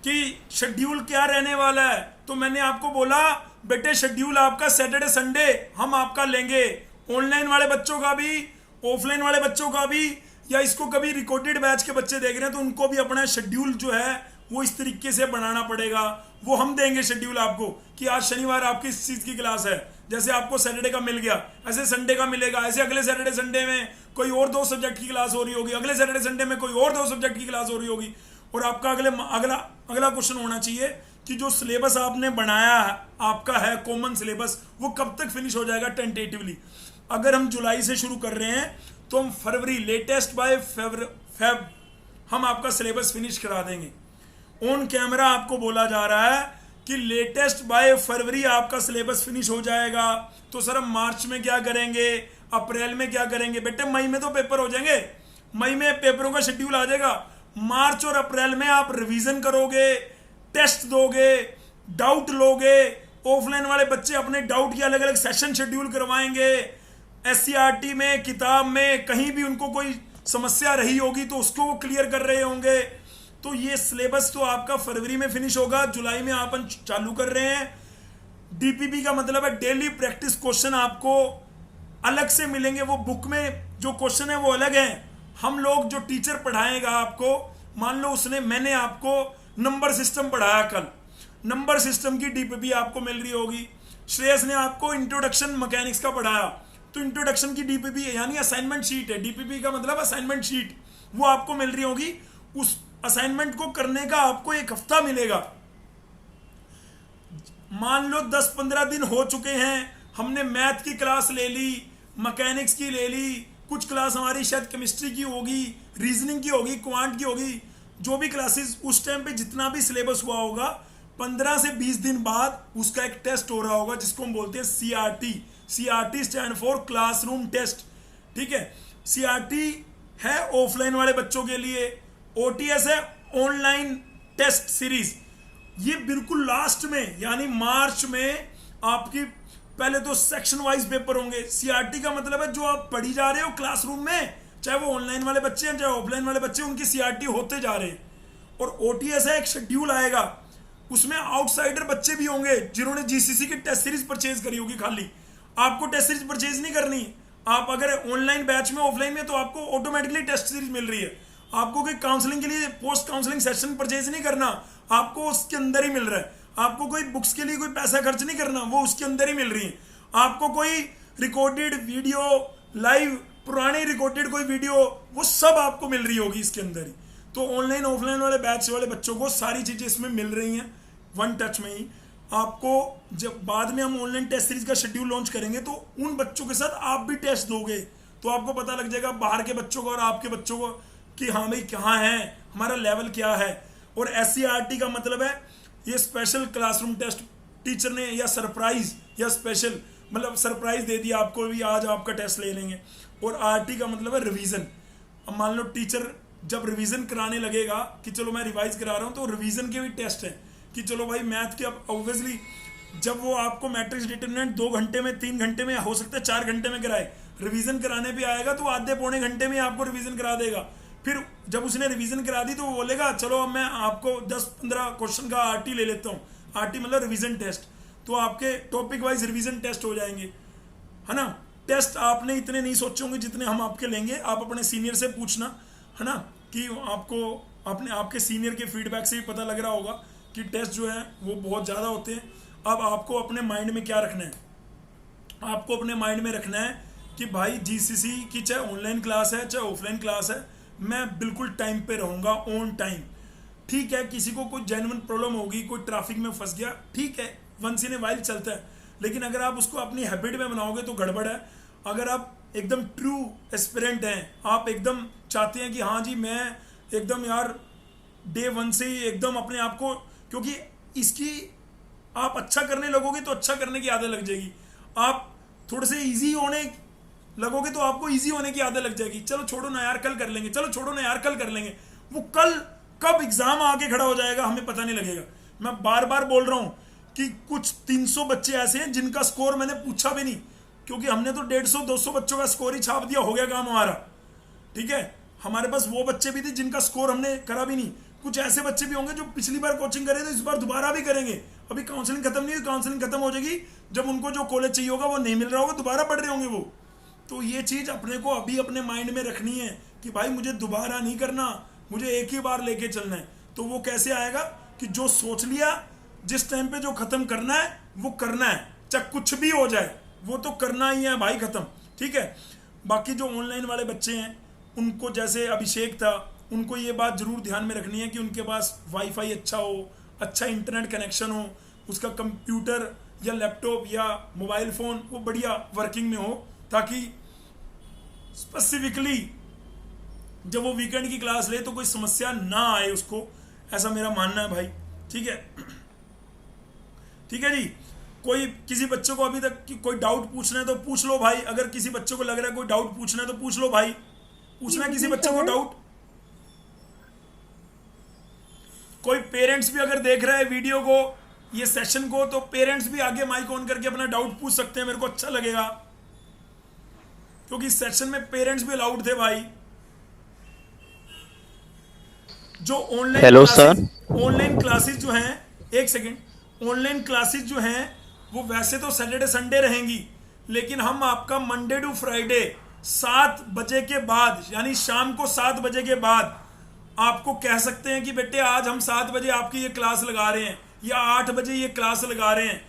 कि शेड्यूल क्या रहने वाला है। तो मैंने आपको बोला बेटे शेड्यूल आपका सैटरडे संडे हम आपका लेंगे, ऑनलाइन वाले बच्चों का भी, ऑफलाइन वाले बच्चों का भी, या इसको कभी रिकॉर्डेड बैच के बच्चे देख रहे हैं तो उनको भी अपना शेड्यूल जो है वो इस तरीके से बनाना पड़ेगा। वो हम देंगे शेड्यूल आपको कि आज शनिवार आपकी इस चीज़ की क्लास है, जैसे आपको सैटरडे का मिल गया ऐसे संडे का मिलेगा, ऐसे अगले सैटरडे संडे में कोई और 2 सब्जेक्ट की क्लास हो रही होगी, अगले सैटरडे संडे में कोई और 2 सब्जेक्ट की क्लास हो रही होगी। और आपका अगला क्वेश्चन होना चाहिए कि जो सिलेबस आपने बनाया है आपका है कॉमन सिलेबस, वो कब तक फिनिश हो जाएगा टेंटेटिवली। अगर हम जुलाई से शुरू कर रहे हैं तो हम फरवरी लेटेस्ट बाय फेब हम आपका सिलेबस फिनिश करा देंगे। ऑन कैमरा आपको बोला जा रहा है कि लेटेस्ट बाय फरवरी आपका सिलेबस फिनिश हो जाएगा। तो सर हम मार्च में क्या करेंगे, अप्रैल में क्या करेंगे? बेटे मई में तो पेपर हो जाएंगे, मई में पेपरों का शेड्यूल आ जाएगा। मार्च और अप्रैल में आप रिवीजन करोगे, टेस्ट दोगे, डाउट लोगे, ऑफलाइन वाले बच्चे अपने डाउट के अलग अलग सेशन शेड्यूल करवाएंगे, एससीआरटी में किताब में कहीं भी उनको कोई समस्या रही होगी तो उसको वो क्लियर कर रहे होंगे। तो ये सिलेबस तो आपका फरवरी में फिनिश होगा, जुलाई में अपन चालू कर रहे हैं। डीपीपी का मतलब है डेली प्रैक्टिस क्वेश्चन आपको अलग से मिलेंगे, वो बुक में जो क्वेश्चन है वो अलग है। हम लोग जो टीचर पढ़ाएगा आपको, मान लो मैंने आपको नंबर सिस्टम पढ़ाया कल, नंबर सिस्टम की डीपीपी आपको मिल रही होगी। श्रेयस ने आपको इंट्रोडक्शन मैकेनिक्स का पढ़ाया, तो इंट्रोडक्शन की डीपीपी यानी असाइनमेंट शीट है, डीपीपी का मतलब असाइनमेंट शीट, वो आपको मिल रही होगी। उस असाइनमेंट को करने का आपको 1 हफ्ता मिलेगा। मान लो 10-15 दिन हो चुके हैं, हमने मैथ की क्लास ले ली, मैकेनिक्स की ले ली, कुछ क्लास हमारी शायद केमिस्ट्री की होगी, रीजनिंग की होगी, क्वांट की होगी, जो भी क्लासेस उस टाइम पे जितना भी सिलेबस हुआ होगा, 15 से 20 दिन बाद उसका एक टेस्ट हो रहा होगा जिसको हम बोलते हैं CRT. CRT stand for classroom test, ठीक है। सीआरटी है ऑफलाइन वाले बच्चों के लिए, ओटीएस है ऑनलाइन टेस्ट सीरीज। ये बिल्कुल लास्ट में यानी मार्च में आपकी पहले तो सेक्शन वाइज पेपर होंगे। सीआरटी का मतलब है जो आप पढ़ी जा रहे हो क्लासरूम में, चाहे वो ऑनलाइन वाले बच्चे हैं चाहे ऑफलाइन वाले बच्चे, उनकी सीआरटी होते जा रहे हैं। और OTS है, एक शेड्यूल आएगा, उसमें आउटसाइडर बच्चे भी होंगे जिन्होंने जीसीसी की टेस्ट सीरीज परचेज करी होगी। खाली आपको टेस्ट सीरीज परचेज नहीं करनी, आप अगर ऑनलाइन बैच में ऑफलाइन में तो आपको ऑटोमेटिकली टेस्ट सीरीज मिल रही है। आपको कोई काउंसलिंग के लिए पोस्ट काउंसलिंग सेशन परचेज नहीं करना, आपको उसके अंदर ही मिल रहा है। आपको कोई बुक्स के लिए कोई पैसा खर्च नहीं करना, वो उसके अंदर ही मिल रही है। आपको कोई रिकॉर्डेड वीडियो, लाइव पुराने रिकॉर्डेड कोई वीडियो, वो सब आपको मिल रही होगी इसके अंदर ही। तो ऑनलाइन ऑफलाइन वाले बैच वाले बच्चों को सारी चीजें इसमें मिल रही हैं वन टच में ही। आपको जब बाद में हम ऑनलाइन टेस्ट सीरीज का शेड्यूल लॉन्च करेंगे तो उन बच्चों के साथ आप भी टेस्ट दोगे, तो आपको पता लग जाएगा बाहर के बच्चों को और आपके बच्चों को कि हाँ भाई कहाँ है, हमारा लेवल क्या है। और SCRT का मतलब है ये स्पेशल क्लासरूम टेस्ट टीचर ने, या सरप्राइज या स्पेशल, मतलब सरप्राइज दे दिया आपको भी आज आपका टेस्ट ले लेंगे। और RT का मतलब है रिवीजन। अब मान लो टीचर जब रिवीजन कराने लगेगा कि चलो मैं रिवाइज करा रहा हूँ, तो रिवीजन के भी टेस्ट हैं कि चलो भाई मैथ के, अब ऑब्वियसली जब वो आपको मैट्रिक्स डिटरमिनेंट 2 घंटे में, 3 घंटे में, हो सकता है 4 घंटे में कराए, रिवीजन कराने भी आएगा तो आधे पौने घंटे में आपको रिवीजन करा देगा। फिर जब उसने रिवीजन करा दी तो वो बोलेगा चलो अब मैं आपको 10-15 क्वेश्चन का RT ले लेता हूँ। RT मतलब रिवीजन टेस्ट, तो आपके टॉपिक वाइज रिवीजन टेस्ट हो जाएंगे, है ना। टेस्ट आपने इतने नहीं सोचे होंगे जितने हम आपके लेंगे। आप अपने सीनियर से पूछना, है ना, कि आपको अपने आपके सीनियर के फीडबैक से भी पता लग रहा होगा कि टेस्ट जो है वो बहुत ज़्यादा होते हैं। अब आपको अपने माइंड में क्या रखना है, आपको अपने माइंड में रखना है कि भाई GCC की चाहे ऑनलाइन क्लास है चाहे ऑफलाइन क्लास है, मैं बिल्कुल टाइम पे रहूँगा, ऑन टाइम। ठीक है, किसी को कोई जेन्युइन प्रॉब्लम होगी, कोई ट्रैफिक में फंस गया, ठीक है, वंस इन ए वाइल चलता है, लेकिन अगर आप उसको अपनी हैबिट में बनाओगे तो गड़बड़ है। अगर आप एकदम ट्रू एस्पिरेंट हैं, आप एकदम चाहते हैं कि हाँ जी मैं एकदम यार डे 1 से ही एकदम अपने आप को, क्योंकि इसकी आप अच्छा करने लगोगे तो अच्छा करने की आदत लग जाएगी। आप थोड़े से इजी होने लगोगे तो आपको इजी होने की आदत लग जाएगी। चलो छोड़ो ना यार कल कर लेंगे, चलो छोड़ो ना यार कल कर लेंगे। वो कल कब एग्जाम आके खड़ा हो जाएगा हमें पता नहीं लगेगा। मैं बार बार बोल रहा हूं कि कुछ 300 बच्चे ऐसे हैं जिनका स्कोर मैंने पूछा भी नहीं, क्योंकि हमने तो 150-200 बच्चों का स्कोर ही छाप दिया, हो गया काम हमारा। ठीक है, हमारे पास वो बच्चे भी थे जिनका स्कोर हमने करा भी नहीं। कुछ ऐसे बच्चे भी होंगे जो पिछली बार कोचिंग करे तो इस बार दोबारा भी करेंगे। अभी काउंसलिंग खत्म नहीं हुई, काउंसलिंग खत्म हो जाएगी, जब उनको जो कॉलेज चाहिए होगा वो नहीं मिल रहा होगा, दोबारा पढ़ रहे होंगे वो। तो ये चीज़ अपने को अभी अपने माइंड में रखनी है कि भाई मुझे दोबारा नहीं करना, मुझे एक ही बार लेके चलना है। तो वो कैसे आएगा कि जो सोच लिया जिस टाइम पे जो खत्म करना है वो करना है, चाहे कुछ भी हो जाए वो तो करना ही है भाई, खत्म। ठीक है, बाकी जो ऑनलाइन वाले बच्चे हैं उनको, जैसे अभिषेक था, उनको ये बात जरूर ध्यान में रखनी है कि उनके पास वाईफाई अच्छा हो, अच्छा इंटरनेट कनेक्शन हो, उसका कंप्यूटर या लैपटॉप या मोबाइल फ़ोन वो बढ़िया वर्किंग में हो, ताकि स्पेसिफिकली जब वो वीकेंड की क्लास ले तो कोई समस्या ना आए उसको, ऐसा मेरा मानना है भाई। ठीक है, ठीक है जी। कोई किसी बच्चे को अभी तक कोई डाउट पूछना है तो पूछ लो भाई। अगर किसी बच्चे को लग रहा है कोई डाउट पूछना है तो पूछ लो भाई, पूछना है किसी बच्चे को डाउट। कोई पेरेंट्स भी अगर देख रहा है वीडियो को, ये सेशन को, तो पेरेंट्स भी आगे माइक ऑन करके अपना डाउट पूछ सकते हैं, मेरे को अच्छा लगेगा, क्योंकि इस सेशन में पेरेंट्स भी अलाउड थे भाई। जो ऑनलाइन क्लासेस जो हैं, एक सेकेंड, ऑनलाइन क्लासेस जो हैं वो वैसे तो सैटरडे संडे रहेंगी, लेकिन हम आपका मंडे टू फ्राइडे 7 बजे के बाद, यानी शाम को 7 बजे के बाद आपको कह सकते हैं कि बेटे आज हम 7 बजे आपकी ये क्लास लगा रहे हैं या 8 बजे ये क्लास लगा रहे हैं,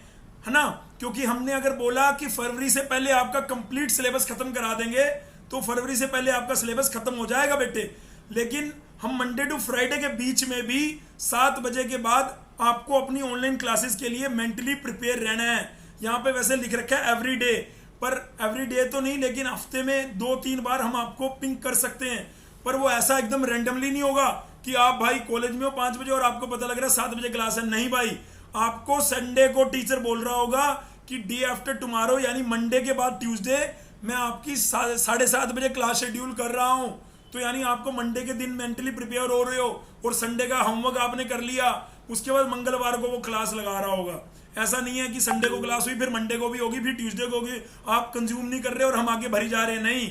है ना। क्योंकि हमने अगर बोला कि फरवरी से पहले आपका कंप्लीट सिलेबस खत्म करा देंगे तो फरवरी से पहले आपका सिलेबस खत्म हो जाएगा बेटे, लेकिन हम मंडे टू फ्राइडे के बीच में भी 7 बजे के बाद आपको अपनी ऑनलाइन क्लासेस के लिए मेंटली प्रिपेयर रहना है। यहाँ पे वैसे लिख रखा है एवरी डे, पर एवरी डे तो नहीं, लेकिन हफ्ते में 2-3 बार हम आपको पिंग कर सकते हैं। पर वो ऐसा एकदम रैंडमली नहीं होगा कि आप भाई कॉलेज में हो 5 बजे और आपको पता लग रहा है 7 बजे क्लास है। नहीं भाई, आपको संडे को टीचर बोल रहा होगा कि डे आफ्टर टुमारो, यानी मंडे के बाद ट्यूसडे, मैं आपकी 7:30 बजे क्लास शेड्यूल कर रहा हूं। तो यानी आपको मंडे के दिन मेंटली प्रिपेयर हो रहे हो और संडे का होमवर्क आपने कर लिया, उसके बाद मंगलवार को वो क्लास लगा रहा होगा। ऐसा नहीं है कि संडे को क्लास हुई फिर मंडे को भी होगी फिर ट्यूसडे को होगी, आप कंज्यूम नहीं कर रहे और हम आगे भरी जा रहे हैं, नहीं।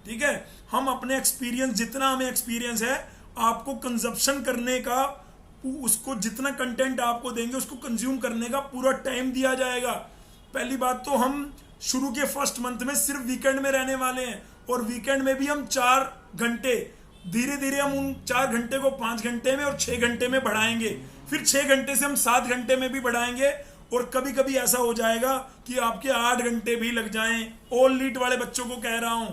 ठीक है, हम अपने एक्सपीरियंस, जितना हमें एक्सपीरियंस है, आपको कंजप्शन करने का उसको जितना कंटेंट आपको देंगे उसको कंज्यूम करने का पूरा टाइम दिया जाएगा। पहली बात तो हम शुरू के फर्स्ट मंथ में सिर्फ वीकेंड में रहने वाले हैं, और वीकेंड में भी हम 4 घंटे, धीरे धीरे हम उन 4 घंटे को 5 घंटे में और 6 घंटे में बढ़ाएंगे, फिर 6 घंटे से हम 7 घंटे में भी बढ़ाएंगे, और कभी कभी ऐसा हो जाएगा कि आपके 8 घंटे भी लग जाएं। ऑल लीड वाले बच्चों को कह रहा हूं,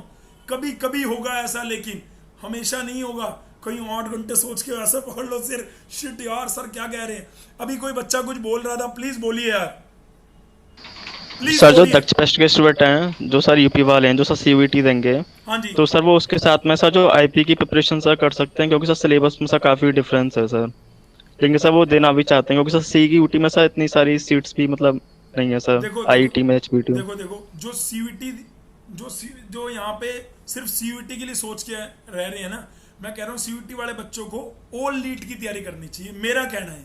कभी कभी होगा ऐसा, लेकिन हमेशा नहीं होगा। कहीं 8 घंटे सोच के ऐसा पकड़ लो सिर, शिट यार सर क्या कह रहे हैं। अभी कोई बच्चा कुछ बोल रहा था, प्लीज बोलिए यार, प्लीज सर जो बोलिए। दक्ष पेस्ट के स्टूडेंट हैं, जो सर यूपी वाले हैं, जो सर सीयूईटी देंगे, हाँ जी, तो सर वो उसके साथ में सर जो आईपी की प्रिपरेशन सर कर सकते हैं, क्योंकि सर सिलेबस में सर काफ़ी डिफरेंस है सर। लेकिन सर वो देना भी चाहते हैं, क्योंकि सर सी की यूटी में सर इतनी सारी सीट्स भी मतलब नहीं है सर, देखो आईटी में, एचपीटी में। देखो जो सीयूटी जो यहाँ पे सिर्फ सीयूटी के लिए सोच के रह रहे हैं ना, मैं कह रहा हूँ सीयूटी वाले बच्चों को ऑल लीड की तैयारी करनी चाहिए, मेरा कहना है।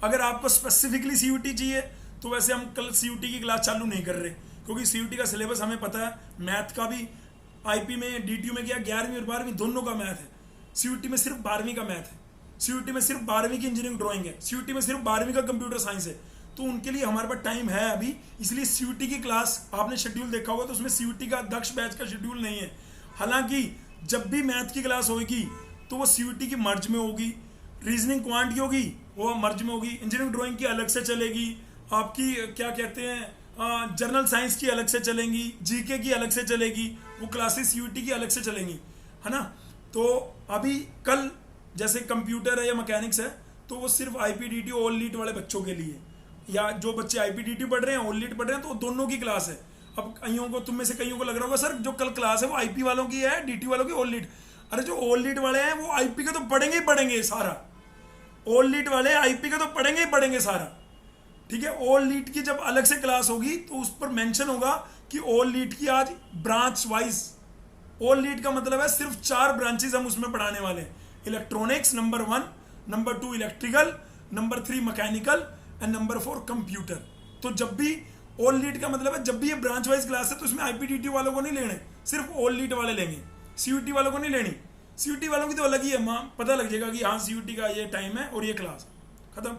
अगर आपको स्पेसिफिकली सीयूटी चाहिए तो वैसे हम कल सीयूटी की क्लास चालू नहीं कर रहे, क्योंकि सीयूटी का सिलेबस हमें पता है, मैथ का भी आईपी में डीटीयू में क्या 11वीं और 12वीं दोनों का मैथ है, सीयूटी में सिर्फ 12वीं का मैथ है, सीयूटी में सिर्फ 12वीं की इंजीनियरिंग ड्राइंग है, सीयूटी में सिर्फ 12वीं का कंप्यूटर साइंस है। तो उनके लिए हमारे पास टाइम है अभी, इसलिए सीयूटी की क्लास आपने शेड्यूल देखा होगा तो उसमें सीयूटी का दक्ष बैच का शेड्यूल नहीं है। हालांकि जब भी मैथ की क्लास होगी तो वो सीयूटी की मर्ज में होगी, रीजनिंग क्वांट की होगी वो मर्ज में होगी, इंजीनियरिंग ड्राइंग की अलग से चलेगी, आपकी क्या कहते हैं जनरल साइंस की अलग से चलेंगी, जीके की अलग से चलेगी, वो क्लासेस सीयूटी की अलग से चलेंगी, है ना। तो अभी कल जैसे कंप्यूटर है या मैकेनिक्स है तो वो सिर्फ आईपीडीटी ऑल लीड वाले बच्चों के लिए, या जो बच्चे आईपीडीटी पढ़ रहे हैं ऑल लीड पढ़ रहे हैं, तो दोनों की क्लास है। अब कईयों को, तुम में से कईयों को लग रहा होगा सर जो कल क्लास है वो आईपी वालों की है, डीटी वालों की ऑल लीड। अरे जो ऑल लीड वाले हैं वो आईपी का तो पढ़ेंगे ही पढ़ेंगे सारा, ऑल लीड वाले आईपी का तो पढ़ेंगे ही पढ़ेंगे सारा, ठीक है। ऑल लीड की जब अलग से क्लास होगी तो उस पर मेंशन होगा कि ऑल लीड की आज ब्रांच वाइज, ऑल लीड का मतलब है सिर्फ 4 ब्रांचेस हम उसमें पढ़ाने वाले हैं, electronics number 1, number 2 electrical, number 3 mechanical and number 4 computer. तो जब भी ऑल लीड का मतलब है जब भी ये ब्रांच वाइज क्लास है तो इसमें आईपीडीटी वालों को नहीं लेने, सिर्फ ऑल लीड वाले लेंगे, सीयूटी वालों को नहीं लेनी। सीयूटी वालों की तो अलग ही है, पता लग जाएगा कि हाँ सीयूटी का ये टाइम है और ये क्लास खत्म।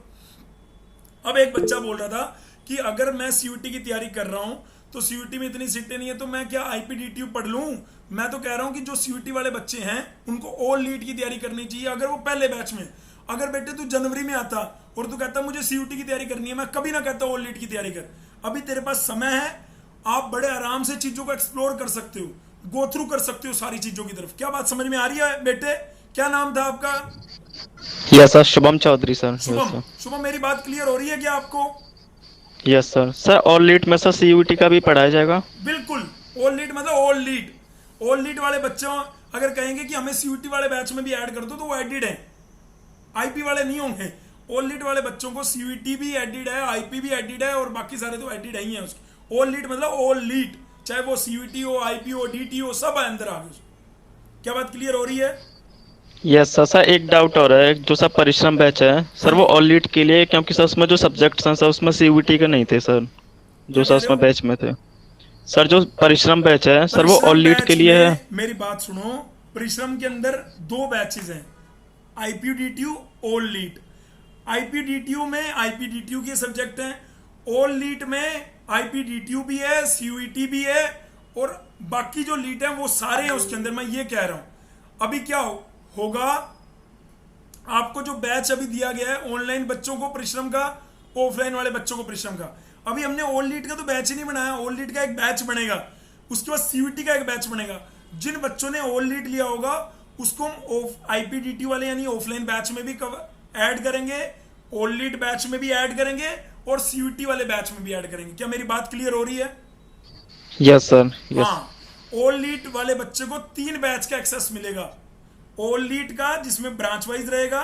अब एक बच्चा बोल रहा था कि अगर मैं सीयूटी की तैयारी कर रहा हूं तो सीयूटी में इतनी सीटें नहीं है तो मैं क्या आईपीडीटी पढ़ लूं। मैं तो कह रहा हूं कि जो सीयूटी वाले बच्चे हैं उनको ऑल लीड की तैयारी करनी चाहिए। अगर वो पहले बैच में, अगर बेटे तू जनवरी में आता और तू कहता मुझे सीयूटी की तैयारी करनी है, मैं कभी ना कहता ऑल लीड की तैयारी कर। अभी तेरे पास समय है, आप बड़े आराम से चीजों को एक्सप्लोर कर सकते हो, गो थ्रू कर सकते हो सारी चीजों की तरफ। क्या बात समझ में आ रही है बेटे? क्या नाम था आपका? Yes sir, Shubham Chaudhary sir. Shubham, Shubham मेरी बात क्लियर हो रही है क्या आपको? Yes sir. Sir all lead में सर सीयूटी का भी पढ़ाया जाएगा? बिल्कुल, ऑल लीड मतलब ऑल लीड, ऑल लीड वाले बच्चों अगर कहेंगे कि हमें सीयूटी वाले बैच में भी ऐड कर दो तो वो एडिड है, आईपी वाले नहीं होंगे। ऑल लीड वाले बच्चों को सीयूटी भी एडिड है, आईपी भी एडिड है और बाकी सारे तो एडिड ही हैं उसके। ऑल लीड मतलब ऑल लीड, चाहे वो सीयूटी हो, आईपी हो, डीटी हो, सब अंदर आ गए। क्या बात क्लियर हो रही है? Yes sir. सर एक डाउट और है, जो सर परिश्रम बैच है सर वो ऑल लीड के लिए, क्योंकि सर उसमें जो सब्जेक्ट्स हैं सर उसमें सीयूटी के नहीं थे सर, जो सर उसमें बैच में थे। सर जो परिश्रम बैच है सर वो ऑल लीड के लिए है? मेरी बात सुनो, परिश्रम के अंदर 2 बैचेस हैं, आईपीडीटीयू, ऑल लीड। आईपीडीटीयू में आईपीडीटीयू के सब्जेक्ट हैं, ऑल लीड में आईपीडीटीयू भी है, सीयूईटी भी है और बाकी जो लीड है वो सारे हैं उसके अंदर। मैं ये कह रहा हूं अभी क्या होगा, आपको जो बैच अभी दिया गया है ऑनलाइन बच्चों को परिश्रम का, ऑफलाइन वाले बच्चों को परिश्रम का, अभी हमने ऑल लीड का तो बैच ही नहीं बनाया। ऑल लीड का एक बैच बनेगा, उसके बाद सीयूटी का एक बैच बनेगा। जिन बच्चों ने ऑल लीड लिया होगा उसको हम आईपीडीटी वाले यानी ऑफलाइन बैच में भी ऐड करेंगे, ऑल लीड बैच में भी ऐड करेंगे और सीयूटी वाले बैच में भी ऐड करेंगे। क्या मेरी बात क्लियर हो रही है? Yes sir. हाँ, ऑल लीड वाले बच्चे को 3 बैच का एक्सेस मिलेगा। ऑल लीड का जिसमें ब्रांच वाइज रहेगा,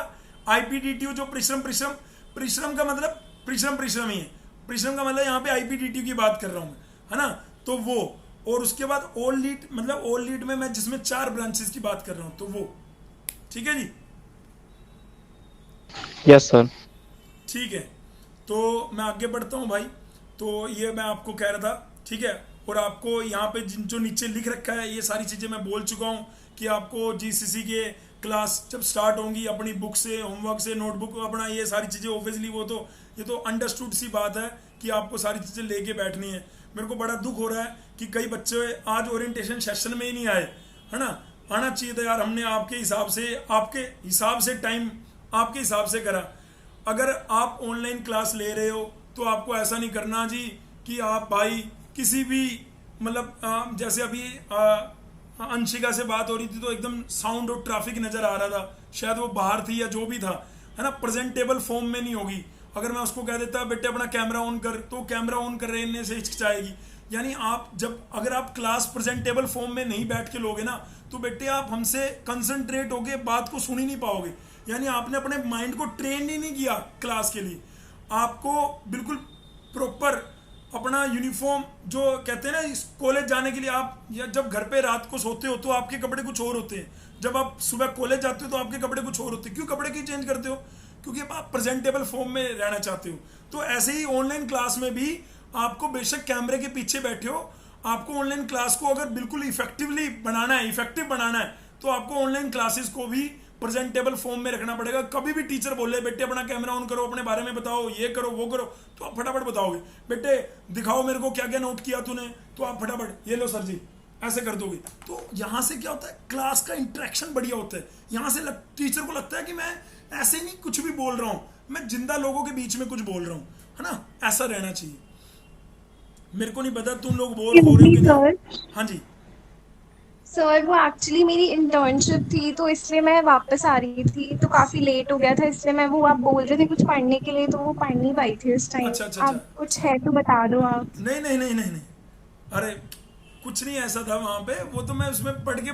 आईपीडीटीयू जो परिश्रम का मतलब परिश्रम ही है, परिश्रम का मतलब यहाँ पे आईपीडीटीयू की बात कर रहा हूं मैं, है ना। तो वो, और उसके बाद ऑल लीड मतलब ऑल लीड में मैं जिसमें 4 ब्रांचेस की बात कर रहा हूं तो वो, ठीक है जी। Yes sir. ठीक है, तो मैं आगे बढ़ता हूं भाई। तो ये मैं आपको कह रहा था, ठीक है। और आपको यहाँ पे जो नीचे लिख रखा है ये सारी चीजें मैं बोल चुका हूं कि आपको जीसीसी के क्लास जब स्टार्ट होंगी अपनी बुक से, होमवर्क से, नोटबुक अपना ये सारी चीज़ें ऑब्वियसली ये तो अंडरस्टूड सी बात है कि आपको सारी चीज़ें लेके बैठनी है। मेरे को बड़ा दुख हो रहा है कि कई बच्चे आज ओरिएंटेशन सेशन में ही नहीं आए, है ना। आना चाहिए था यार, हमने आपके हिसाब से टाइम आपके हिसाब से करा। अगर आप ऑनलाइन क्लास ले रहे हो तो आपको ऐसा नहीं करना जी कि आप भाई किसी भी मतलब जैसे अभी अंशिका से बात हो रही थी तो एकदम साउंड और ट्रैफिक नज़र आ रहा था, शायद वो बाहर थी या जो भी था, है ना। प्रेजेंटेबल फॉर्म में नहीं होगी। अगर मैं उसको कह देता बेटे अपना कैमरा ऑन कर, तो कैमरा ऑन करने से हिचकिचाएगी। यानी अगर आप क्लास प्रेजेंटेबल फॉर्म में नहीं बैठ के लोगे ना, तो बेटे आप हमसे कंसंट्रेट होके बात को सुन ही नहीं पाओगे। यानी आपने अपने माइंड को ट्रेन ही नहीं किया क्लास के लिए। आपको बिल्कुल प्रॉपर अपना यूनिफॉर्म, जो कहते हैं ना कॉलेज जाने के लिए आप या जब घर पे रात को सोते हो तो आपके कपड़े कुछ और होते हैं, जब आप सुबह कॉलेज जाते हो तो आपके कपड़े कुछ और होते हैं। क्यों कपड़े क्यों चेंज करते हो? क्योंकि आप प्रेजेंटेबल फॉर्म में रहना चाहते हो। तो ऐसे ही ऑनलाइन क्लास में भी आपको बेशक कैमरे के पीछे बैठे हो, आपको ऑनलाइन क्लास को अगर बिल्कुल इफेक्टिव बनाना है तो आपको ऑनलाइन क्लासेस को भी प्रेजेंटेबल फॉर्म में रखना पड़ेगा। कभी भी टीचर बोले बेटे अपना कैमरा ऑन करो, अपने बारे में बताओ, ये करो वो करो, तो आप फटाफट बताओगे। बेटे दिखाओ मेरे को क्या क्या नोट किया तूने, तो आप फटाफट ये लो सर जी ऐसे कर दोगे। तो यहाँ से क्या होता है, क्लास का इंटरेक्शन बढ़िया होता है। यहाँ से टीचर को लगता है कि मैं ऐसे नहीं कुछ भी बोल रहा हूँ, मैं जिंदा लोगों के बीच में कुछ बोल रहा हूँ, है ना। ऐसा रहना चाहिए। मेरे को नहीं पता तुम लोग बोल रहे हो कि नहीं। हाँ जी सर, वो एक्चुअली मेरी इंटर्नशिप थी तो इसलिए मैं वापस आ रही थी, तो काफ़ी लेट हो गया था, इसलिए मैं वो आप बोल रहे थे कुछ पढ़ने के लिए तो वो पढ़ नहीं पाई थी उस टाइम। अच्छा। आप कुछ है तो बता दो आप। नहीं, अरे कुछ नहीं ऐसा था वहां पे। वो तो मैं उसमें पढ़ के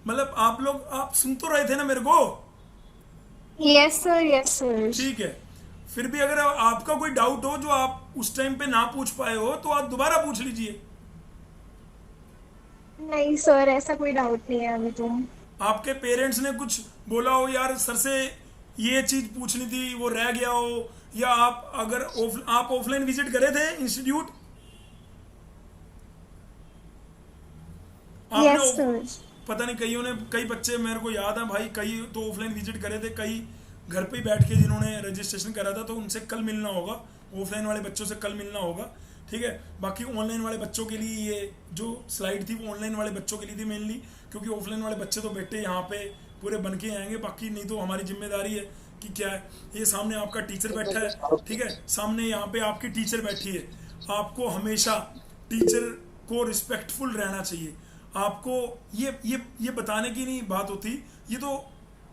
मतलब आप सुन तो रहे थे ना मेरे को। Yes sir. ठीक है, फिर भी अगर आपका कोई डाउट हो जो आप उस टाइम पे ना पूछ पाए हो तो आप दोबारा पूछ लीजिए। नहीं सर, ऐसा कोई डाउट नहीं है अभी तो। आपके पेरेंट्स ने कुछ बोला हो यार सर से ये चीज पूछनी थी, वो रह गया हो, या आप ऑफलाइन विजिट करे थे इंस्टीट्यूट? Yes sir. पता नहीं कई बच्चे मेरे को याद है भाई, कई तो ऑफलाइन विजिट करे थे, कई घर पे ही बैठ के जिन्होंने रजिस्ट्रेशन करा था, तो उनसे कल मिलना होगा। ऑफलाइन वाले बच्चों से कल मिलना होगा, ठीक है। बाकी ऑनलाइन वाले बच्चों के लिए ये जो स्लाइड थी वो ऑनलाइन वाले बच्चों के लिए थी मेनली, क्योंकि ऑफलाइन वाले बच्चे तो बेटे यहाँ पे पूरे बन के आएंगे। बाकी नहीं तो हमारी जिम्मेदारी है कि क्या है, ये सामने आपका टीचर बैठा है, ठीक है, सामने यहाँ पे आपकी टीचर बैठी है। आपको हमेशा टीचर को रिस्पेक्टफुल रहना चाहिए। आपको ये बताने की नहीं बात होती, ये तो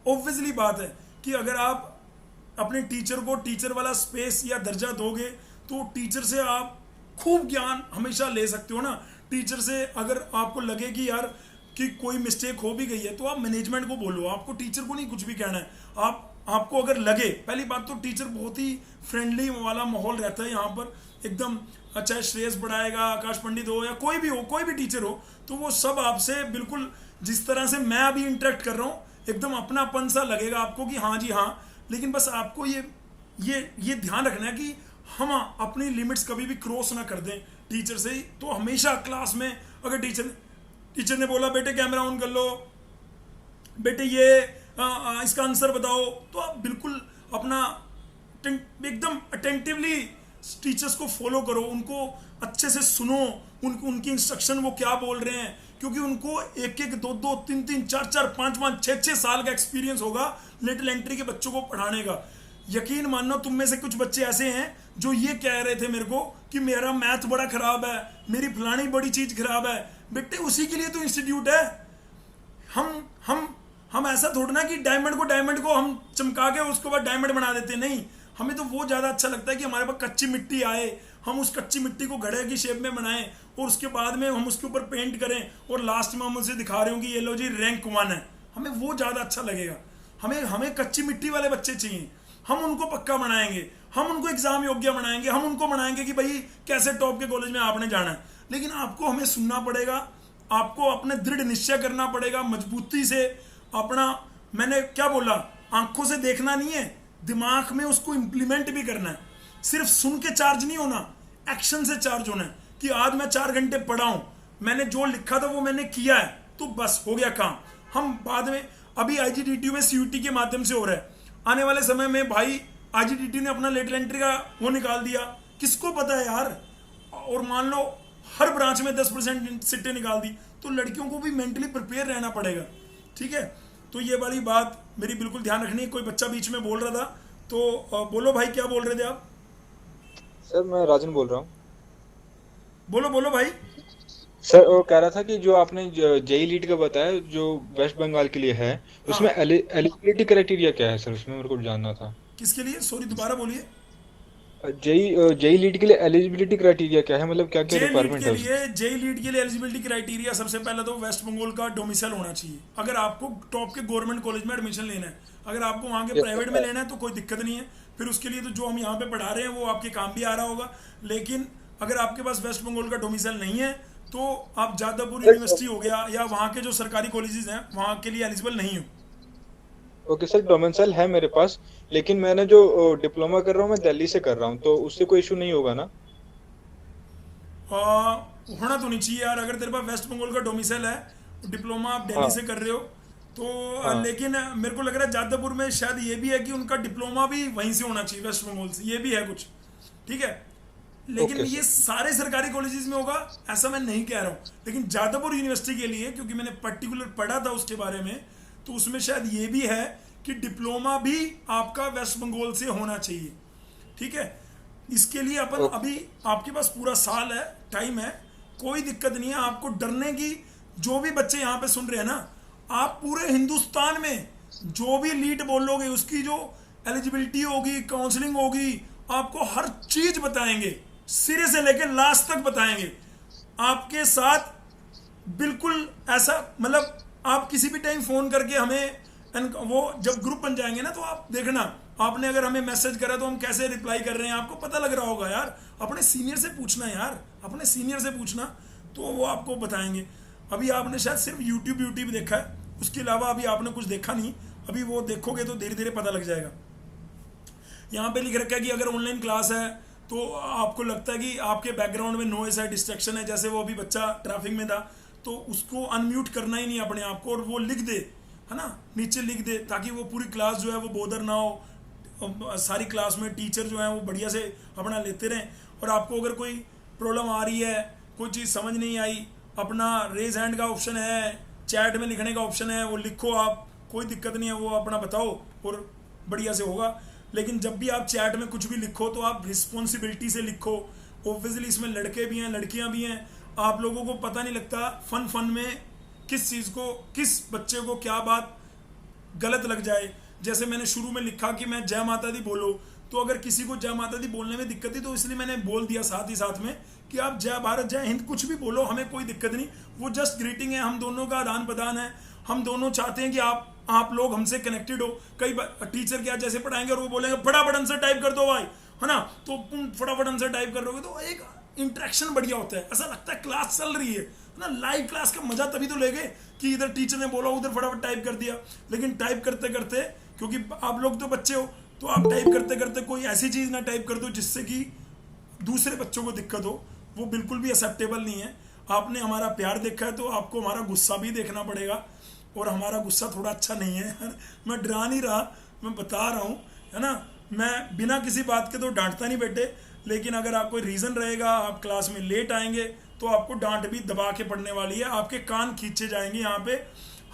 ऑब्वियसली बात है कि अगर आप अपने टीचर को टीचर वाला स्पेस या दर्जा दोगे तो टीचर से आप खूब ज्ञान हमेशा ले सकते हो ना। टीचर से अगर आपको लगे कि यार कि कोई मिस्टेक हो भी गई है तो आप मैनेजमेंट को बोलो, आपको टीचर को नहीं कुछ भी कहना है। आपको अगर लगे, पहली बात तो टीचर बहुत ही फ्रेंडली वाला माहौल रहता है यहाँ पर एकदम। चाहे श्रेयस पढ़ाएगा, आकाश पंडित हो या कोई भी टीचर हो, तो वो सब आपसे बिल्कुल जिस तरह से मैं अभी इंटरेक्ट कर रहा हूँ एकदम अपनापन सा लगेगा आपको कि हाँ जी हाँ। लेकिन बस आपको ये ध्यान रखना है कि हम अपनी लिमिट्स कभी भी क्रॉस ना कर दें टीचर से। तो हमेशा क्लास में अगर टीचर ने बोला बेटे कैमरा ऑन कर लो, बेटे ये इसका आंसर बताओ, तो आप बिल्कुल अपना एकदम अटेंटिवली टीचर्स को फॉलो करो, उनको अच्छे से सुनो, उनकी इंस्ट्रक्शन वो क्या बोल रहे हैं, क्योंकि उनको 1-1, 2-2, 3-3, 4-4, 5-5, 6-6 साल का एक्सपीरियंस होगा लिटिल एंट्री के बच्चों को पढ़ाने का। यकीन मानो तुम में से कुछ बच्चे ऐसे हैं जो ये कह रहे थे मेरे को कि मेरा मैथ बड़ा खराब है, मेरी फलानी बड़ी चीज खराब है। बेटे उसी के लिए तो इंस्टीट्यूट है। हम ऐसा थोड़ा ना कि डायमंड को हम चमका के उसके बाद डायमंड बना देते, नहीं। हमें तो वो ज़्यादा अच्छा लगता है कि हमारे पास कच्ची मिट्टी आए, हम उस कच्ची मिट्टी को घड़े की शेप में बनाएं और उसके बाद में हम उसके ऊपर पेंट करें और लास्ट में हम उसे दिखा रहे हो कि ये लो जी रैंक 1 है। हमें वो ज़्यादा अच्छा लगेगा। हमें कच्ची मिट्टी वाले बच्चे चाहिए, हम उनको पक्का बनाएंगे, हम उनको एग्जाम योग्य बनाएंगे, हम उनको बनाएंगे कि भाई कैसे टॉप के कॉलेज में आपने जाना है। लेकिन आपको हमें सुनना पड़ेगा, आपको अपने दृढ़ निश्चय करना पड़ेगा मजबूती से अपना। मैंने क्या बोला, आंखों से देखना नहीं है, दिमाग में उसको इम्प्लीमेंट भी करना है। सिर्फ सुन के चार्ज नहीं होना, एक्शन से चार्ज होना है कि आज मैं 4 घंटे पढ़ा हूं, मैंने जो लिखा था वो मैंने किया है, तो बस हो गया काम। हम बाद में अभी आईजीडीटीयू में सीयूटी के माध्यम से हो रहा है, आने वाले समय में भाई आईजीडीटीयू ने अपना लेटरल एंट्री का वो निकाल दिया, किसको पता है यार। और मान लो हर ब्रांच में 10% सीटें निकाल दी, तो लड़कियों को भी मेंटली प्रिपेयर रहना पड़ेगा, ठीक है। तो ये वाली बात मेरी बिल्कुल ध्यान रखनी है। कोई बच्चा बीच में बोल रहा था, तो बोलो भाई, क्या बोल रहे थे आप? सर मैं राजन बोल रहा हूँ। बोलो बोलो भाई। सर वो कह रहा था कि जो आपने जेई लीड का बताया जो वेस्ट बंगाल के लिए है, उसमें एलिजिबिलिटी क्राइटेरिया क्या है सर? उसमें मेरे को जानना था। किसके लिए? सॉरी दोबारा बोलिए। जेई लीड के लिए एलिजिबिलिटी क्राइटेरिया क्या है, मतलब क्या क्या रिक्वायरमेंट है? जेई लीड के लिए एलिजिबिलिटी क्राइटेरिया सबसे पहले तो वेस्ट बंगाल का डोमिसाइल होना चाहिए। अगर आपको टॉप के गवर्नमेंट कॉलेज में एडमिशन लेना है, अगर आपको वहाँ के प्राइवेट में लेना है तो कोई दिक्कत नहीं है, फिर उसके लिए तो जो हम यहाँ पे पढ़ा रहे हैं वो आपके काम भी आ रहा होगा। लेकिन अगर आपके पास वेस्ट बंगाल का डोमिसाइल नहीं है तो आप जादवपुर यूनिवर्सिटी हो गया या वहाँ के जो सरकारी कॉलेजेस हैं वहाँ के लिए एलिजिबल नहीं हो। ओके सर, डोमिसाइल है मेरे पास, लेकिन मैंने जो डिप्लोमा कर रहा हूँ मैं दिल्ली से कर रहा हूँ, तो उससे कोई इशू नहीं होगा ना? होना तो नहीं चाहिए यार। अगर तेरे पास वेस्ट बंगाल का डोमिसाइल है, डिप्लोमा आप दिल्ली से कर रहे हो तो लेकिन मेरे को लग रहा है जादवपुर में शायद ये भी है कि उनका डिप्लोमा भी वहीं से होना चाहिए, वेस्ट बंगाल से, ये भी है कुछ, ठीक है। लेकिन ये सारे सरकारी कॉलेजेस में होगा ऐसा मैं नहीं कह रहा हूँ, लेकिन जादवपुर यूनिवर्सिटी के लिए क्योंकि मैंने पर्टिकुलर पढ़ा था उसके बारे में, तो उसमें शायद ये भी है कि डिप्लोमा भी आपका वेस्ट बंगाल से होना चाहिए, ठीक है। इसके लिए अपन अभी आपके पास पूरा साल है, टाइम है, कोई दिक्कत नहीं है आपको डरने की। जो भी बच्चे यहाँ पे सुन रहे हैं ना, आप पूरे हिंदुस्तान में जो भी लीड बोलोगे उसकी जो एलिजिबिलिटी होगी, काउंसलिंग होगी, आपको हर चीज बताएंगे, सिरे से लेकर लास्ट तक बताएंगे आपके साथ। बिल्कुल ऐसा, मतलब आप किसी भी टाइम फोन करके हमें, वो जब ग्रुप बन जाएंगे ना तो आप देखना, आपने अगर हमें मैसेज करा तो हम कैसे रिप्लाई कर रहे हैं आपको पता लग रहा होगा यार। अपने सीनियर से पूछना यार, अपने सीनियर से पूछना, तो वो आपको बताएंगे। अभी आपने शायद सिर्फ यूट्यूब देखा है, उसके अलावा अभी आपने कुछ देखा नहीं, अभी वो देखोगे तो धीरे धीरे पता लग जाएगा। यहाँ पे लिख रखा है कि अगर ऑनलाइन क्लास है तो आपको लगता है कि आपके बैकग्राउंड में नॉइस है, डिस्ट्रैक्शन है, जैसे वो अभी बच्चा ट्रैफिक में था तो उसको अनम्यूट करना ही नहीं अपने आप को, और वो लिख दे, है ना, नीचे लिख दे, ताकि वो पूरी क्लास जो है वो बोदर ना हो। सारी क्लास में टीचर जो है वो बढ़िया से अपना लेते रहें। और आपको अगर कोई प्रॉब्लम आ रही है, कोई चीज़ समझ नहीं आई, अपना रेज हैंड का ऑप्शन है, चैट में लिखने का ऑप्शन है, वो लिखो आप, कोई दिक्कत नहीं है, वो अपना बताओ और बढ़िया से होगा। लेकिन जब भी आप चैट में कुछ भी लिखो तो आप रिस्पॉन्सिबिलिटी से लिखो। ऑब्वियसली इसमें लड़के भी हैं, लड़कियां भी हैं, आप लोगों को पता नहीं लगता फन में किस चीज़ को, किस बच्चे को क्या बात गलत लग जाए। जैसे मैंने शुरू में लिखा कि मैं जय माता दी बोलो, तो अगर किसी को जय माता दी बोलने में दिक्कत थी तो इसलिए मैंने बोल दिया साथ ही साथ में कि आप जय भारत जय हिंद कुछ भी बोलो, हमें कोई दिक्कत नहीं, वो जस्ट ग्रीटिंग है, हम दोनों का आदान प्रदान है, हम दोनों चाहते हैं कि आप लोग हमसे कनेक्टेड हो। कई टीचर क्या जैसे पढ़ाएंगे और वो बोलेंगे फटाफट आंसर टाइप कर दो भाई, है ना, तो तुम फटाफट आंसर टाइप कर दोगे तो एक इंटरेक्शन बढ़िया होता है, ऐसा लगता है क्लास चल रही है ना। लाइव क्लास का मजा तभी तो लेंगे कि इधर टीचर ने बोला उधर फटाफट टाइप कर दिया। लेकिन टाइप करते करते, क्योंकि आप लोग तो बच्चे हो, तो आप टाइप करते करते कोई ऐसी चीज ना टाइप कर दो जिससे कि दूसरे बच्चों को दिक्कत हो, वो बिल्कुल भी एक्सेप्टेबल नहीं है। आपने हमारा प्यार देखा है तो आपको हमारा गुस्सा भी देखना पड़ेगा, और हमारा गुस्सा थोड़ा अच्छा नहीं है। मैं डरा नहीं रहा, मैं बता रहा हूँ, है ना, मैं बिना किसी बात के तो डांटता नहीं बेटे, लेकिन अगर आप कोई रीज़न रहेगा, आप क्लास में लेट आएंगे तो आपको डांट भी दबा के पड़ने वाली है, आपके कान खींचे जाएंगे यहाँ पे।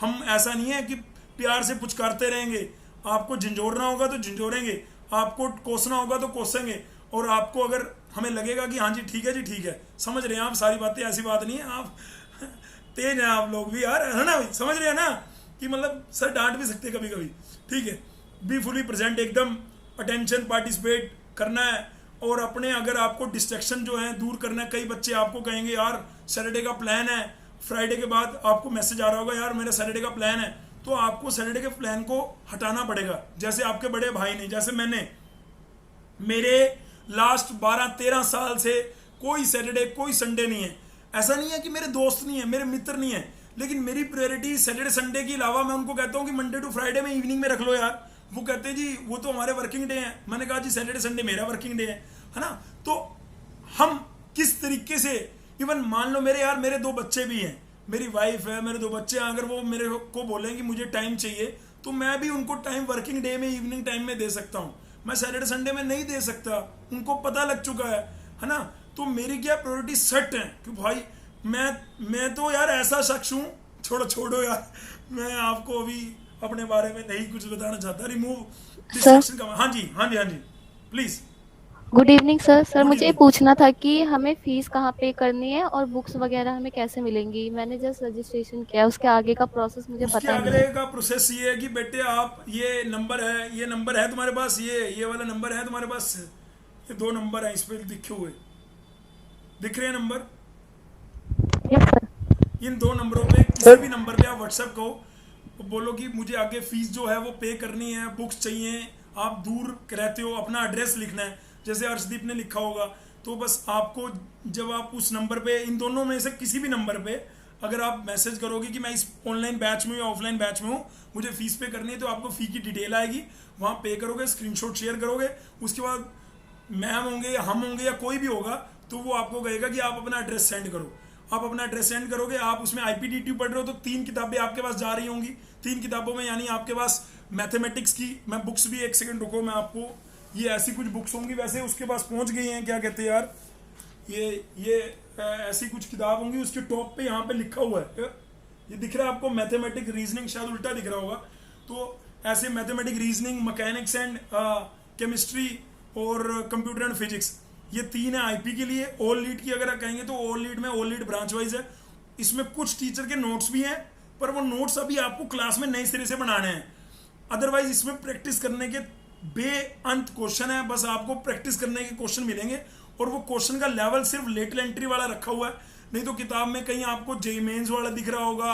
हम ऐसा नहीं है कि प्यार से पुचकारते रहेंगे, आपको झंझोरना होगा तो झंझोरेंगे, आपको कोसना होगा तो कोसेंगे, और आपको अगर हमें लगेगा कि हाँ जी ठीक है जी ठीक है, समझ रहे हैं आप सारी बातें, ऐसी बात नहीं है, आप तेज हैं आप लोग भी यार, है ना भाई, समझ रहे हैं ना कि मतलब सर डांट भी सकते कभी कभी, ठीक है। बी फुली प्रेजेंट, एकदम अटेंशन, पार्टिसिपेट करना है, और अपने अगर आपको डिस्ट्रैक्शन जो है दूर करना है। कई बच्चे आपको कहेंगे यार सैटरडे का प्लान है, फ्राइडे के बाद आपको मैसेज आ रहा होगा यार मेरा सैटरडे का प्लान है, तो आपको सैटरडे के प्लान को हटाना पड़ेगा। जैसे आपके बड़े भाई ने, जैसे मैंने, मेरे लास्ट 12-13 साल से कोई सैटरडे कोई संडे नहीं है। ऐसा नहीं है कि मेरे दोस्त नहीं है, मेरे मित्र नहीं है, लेकिन मेरी प्रायोरिटी सैटरडे संडे के अलावा मैं उनको कहता हूँ कि मंडे टू फ्राइडे में इवनिंग में रख लो यार। वो कहते हैं जी वो तो हमारे वर्किंग डे हैं। मैंने कहा जी सैटरडे संडे मेरा वर्किंग डे है ना। तो हम किस तरीके से, इवन मान लो मेरे 2 बच्चे भी हैं, मेरी वाइफ है, मेरे 2 बच्चे हैं, अगर वो मेरे को बोलें कि मुझे टाइम चाहिए तो मैं भी उनको टाइम वर्किंग डे में इवनिंग टाइम में दे सकता हूँ। मैं सैटरडे संडे में नहीं दे सकता, उनको पता लग चुका है ना। तो मेरी क्या प्रायोरिटी सेट है कि भाई मैं तो यार ऐसा शख्स हूँ, छोड़ो यार, मैं आपको अभी अपने बारे में नहीं कुछ बताना चाहता। रिमूव डिस्ट्रैक्शन का। हाँ जी please. Good evening sir. Good मुझे ये evening. पूछना था कि हमें फीस कहाँ पे करनी है और बुक्स वगैरह हमें कैसे मिलेंगी। मैंने जस्ट रजिस्ट्रेशन किया है, उसके आगे का प्रोसेस मुझे उसके पता नहीं अगले है। का प्रोसेस ये है कि बेटे आप ये नंबर है तुम्हारे पास, ये वाला नंबर है तुम्हारे पास, ये 2 नंबर है इस पे लिखे हुए, दिख रहे हैं नंबर? Yes sir. इन 2 नंबरों पे किसी भी नंबर पे आप व्हाट्सएप करो, बोलो कि मुझे आगे फीस जो है वो पे करनी है, बुक्स चाहिए, आप दूर रहते हो, अपना एड्रेस लिखना है जैसे अर्शदीप ने लिखा होगा। तो बस आपको जब आप उस नंबर पे, इन दोनों में से किसी भी नंबर पे अगर आप मैसेज करोगे कि मैं इस ऑनलाइन बैच में या ऑफलाइन बैच में हूँ, मुझे फीस पे करनी है, तो आपको फ़ी की डिटेल आएगी, वहाँ पे करोगे, स्क्रीनशॉट शेयर करोगे, उसके बाद मैम होंगे या हम होंगे या कोई भी होगा तो वो आपको कहेगा कि आप अपना एड्रेस सेंड करो। आप अपना एड्रेस सेंड करोगे, आप उसमें IPDT पढ़ रहे हो तो 3 किताबें आपके पास जा रही होंगी। 3 किताबों में यानी आपके पास मैथमेटिक्स की, मैं बुक्स भी 1 सेकंड रुको, मैं आपको, ये ऐसी कुछ बुक्स होंगी, वैसे उसके पास पहुंच गई हैं, क्या कहते हैं यार, ये ऐसी कुछ किताब होंगी, उसके टॉप पे यहाँ पे लिखा हुआ है, ये दिख रहा है आपको, मैथमेटिक रीजनिंग, शायद उल्टा दिख रहा होगा। तो ऐसे mathematic reasoning, mechanics and chemistry और कंप्यूटर एंड फिजिक्स, ये 3 है IP के लिए। ऑल लीड की अगर कहेंगे तो ऑल लीड में, ऑल लीड ब्रांच वाइज है, इसमें कुछ टीचर के नोट्स भी हैं, पर वो नोट्स अभी आपको क्लास में नए सिरे से बनाने हैं। अदरवाइज इसमें प्रैक्टिस करने के बेअंत क्वेश्चन है, बस आपको प्रैक्टिस करने के क्वेश्चन मिलेंगे, और वो क्वेश्चन का लेवल सिर्फ लेटल एंट्री वाला रखा हुआ है, नहीं तो किताब में कहीं आपको JEE मेंस वाला दिख रहा होगा।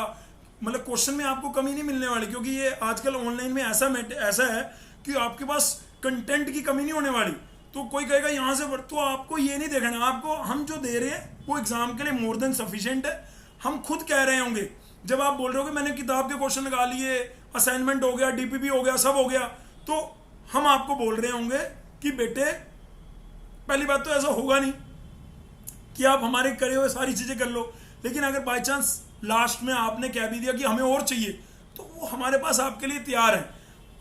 मतलब क्वेश्चन में आपको कमी नहीं मिलने वाली, क्योंकि ये आजकल ऑनलाइन में ऐसा है कि आपके पास कंटेंट की कमी नहीं होने वाली। तो कोई कहेगा यहाँ से, तो आपको ये नहीं देखना, आपको हम जो दे रहे हैं वो एग्जाम के लिए मोर देन सफिशिएंट है। हम खुद कह रहे होंगे, जब आप बोल रहे हो कि मैंने किताब के क्वेश्चन लगा लिए, असाइनमेंट हो गया, DPP हो गया, सब हो गया, तो हम आपको बोल रहे होंगे कि बेटे पहली बात तो ऐसा होगा नहीं कि आप हमारे करे हुए सारी चीज़ें कर लो, लेकिन अगर बाय चांस लास्ट में आपने कह भी दिया कि हमें और चाहिए, तो वो हमारे पास आपके लिए तैयार है।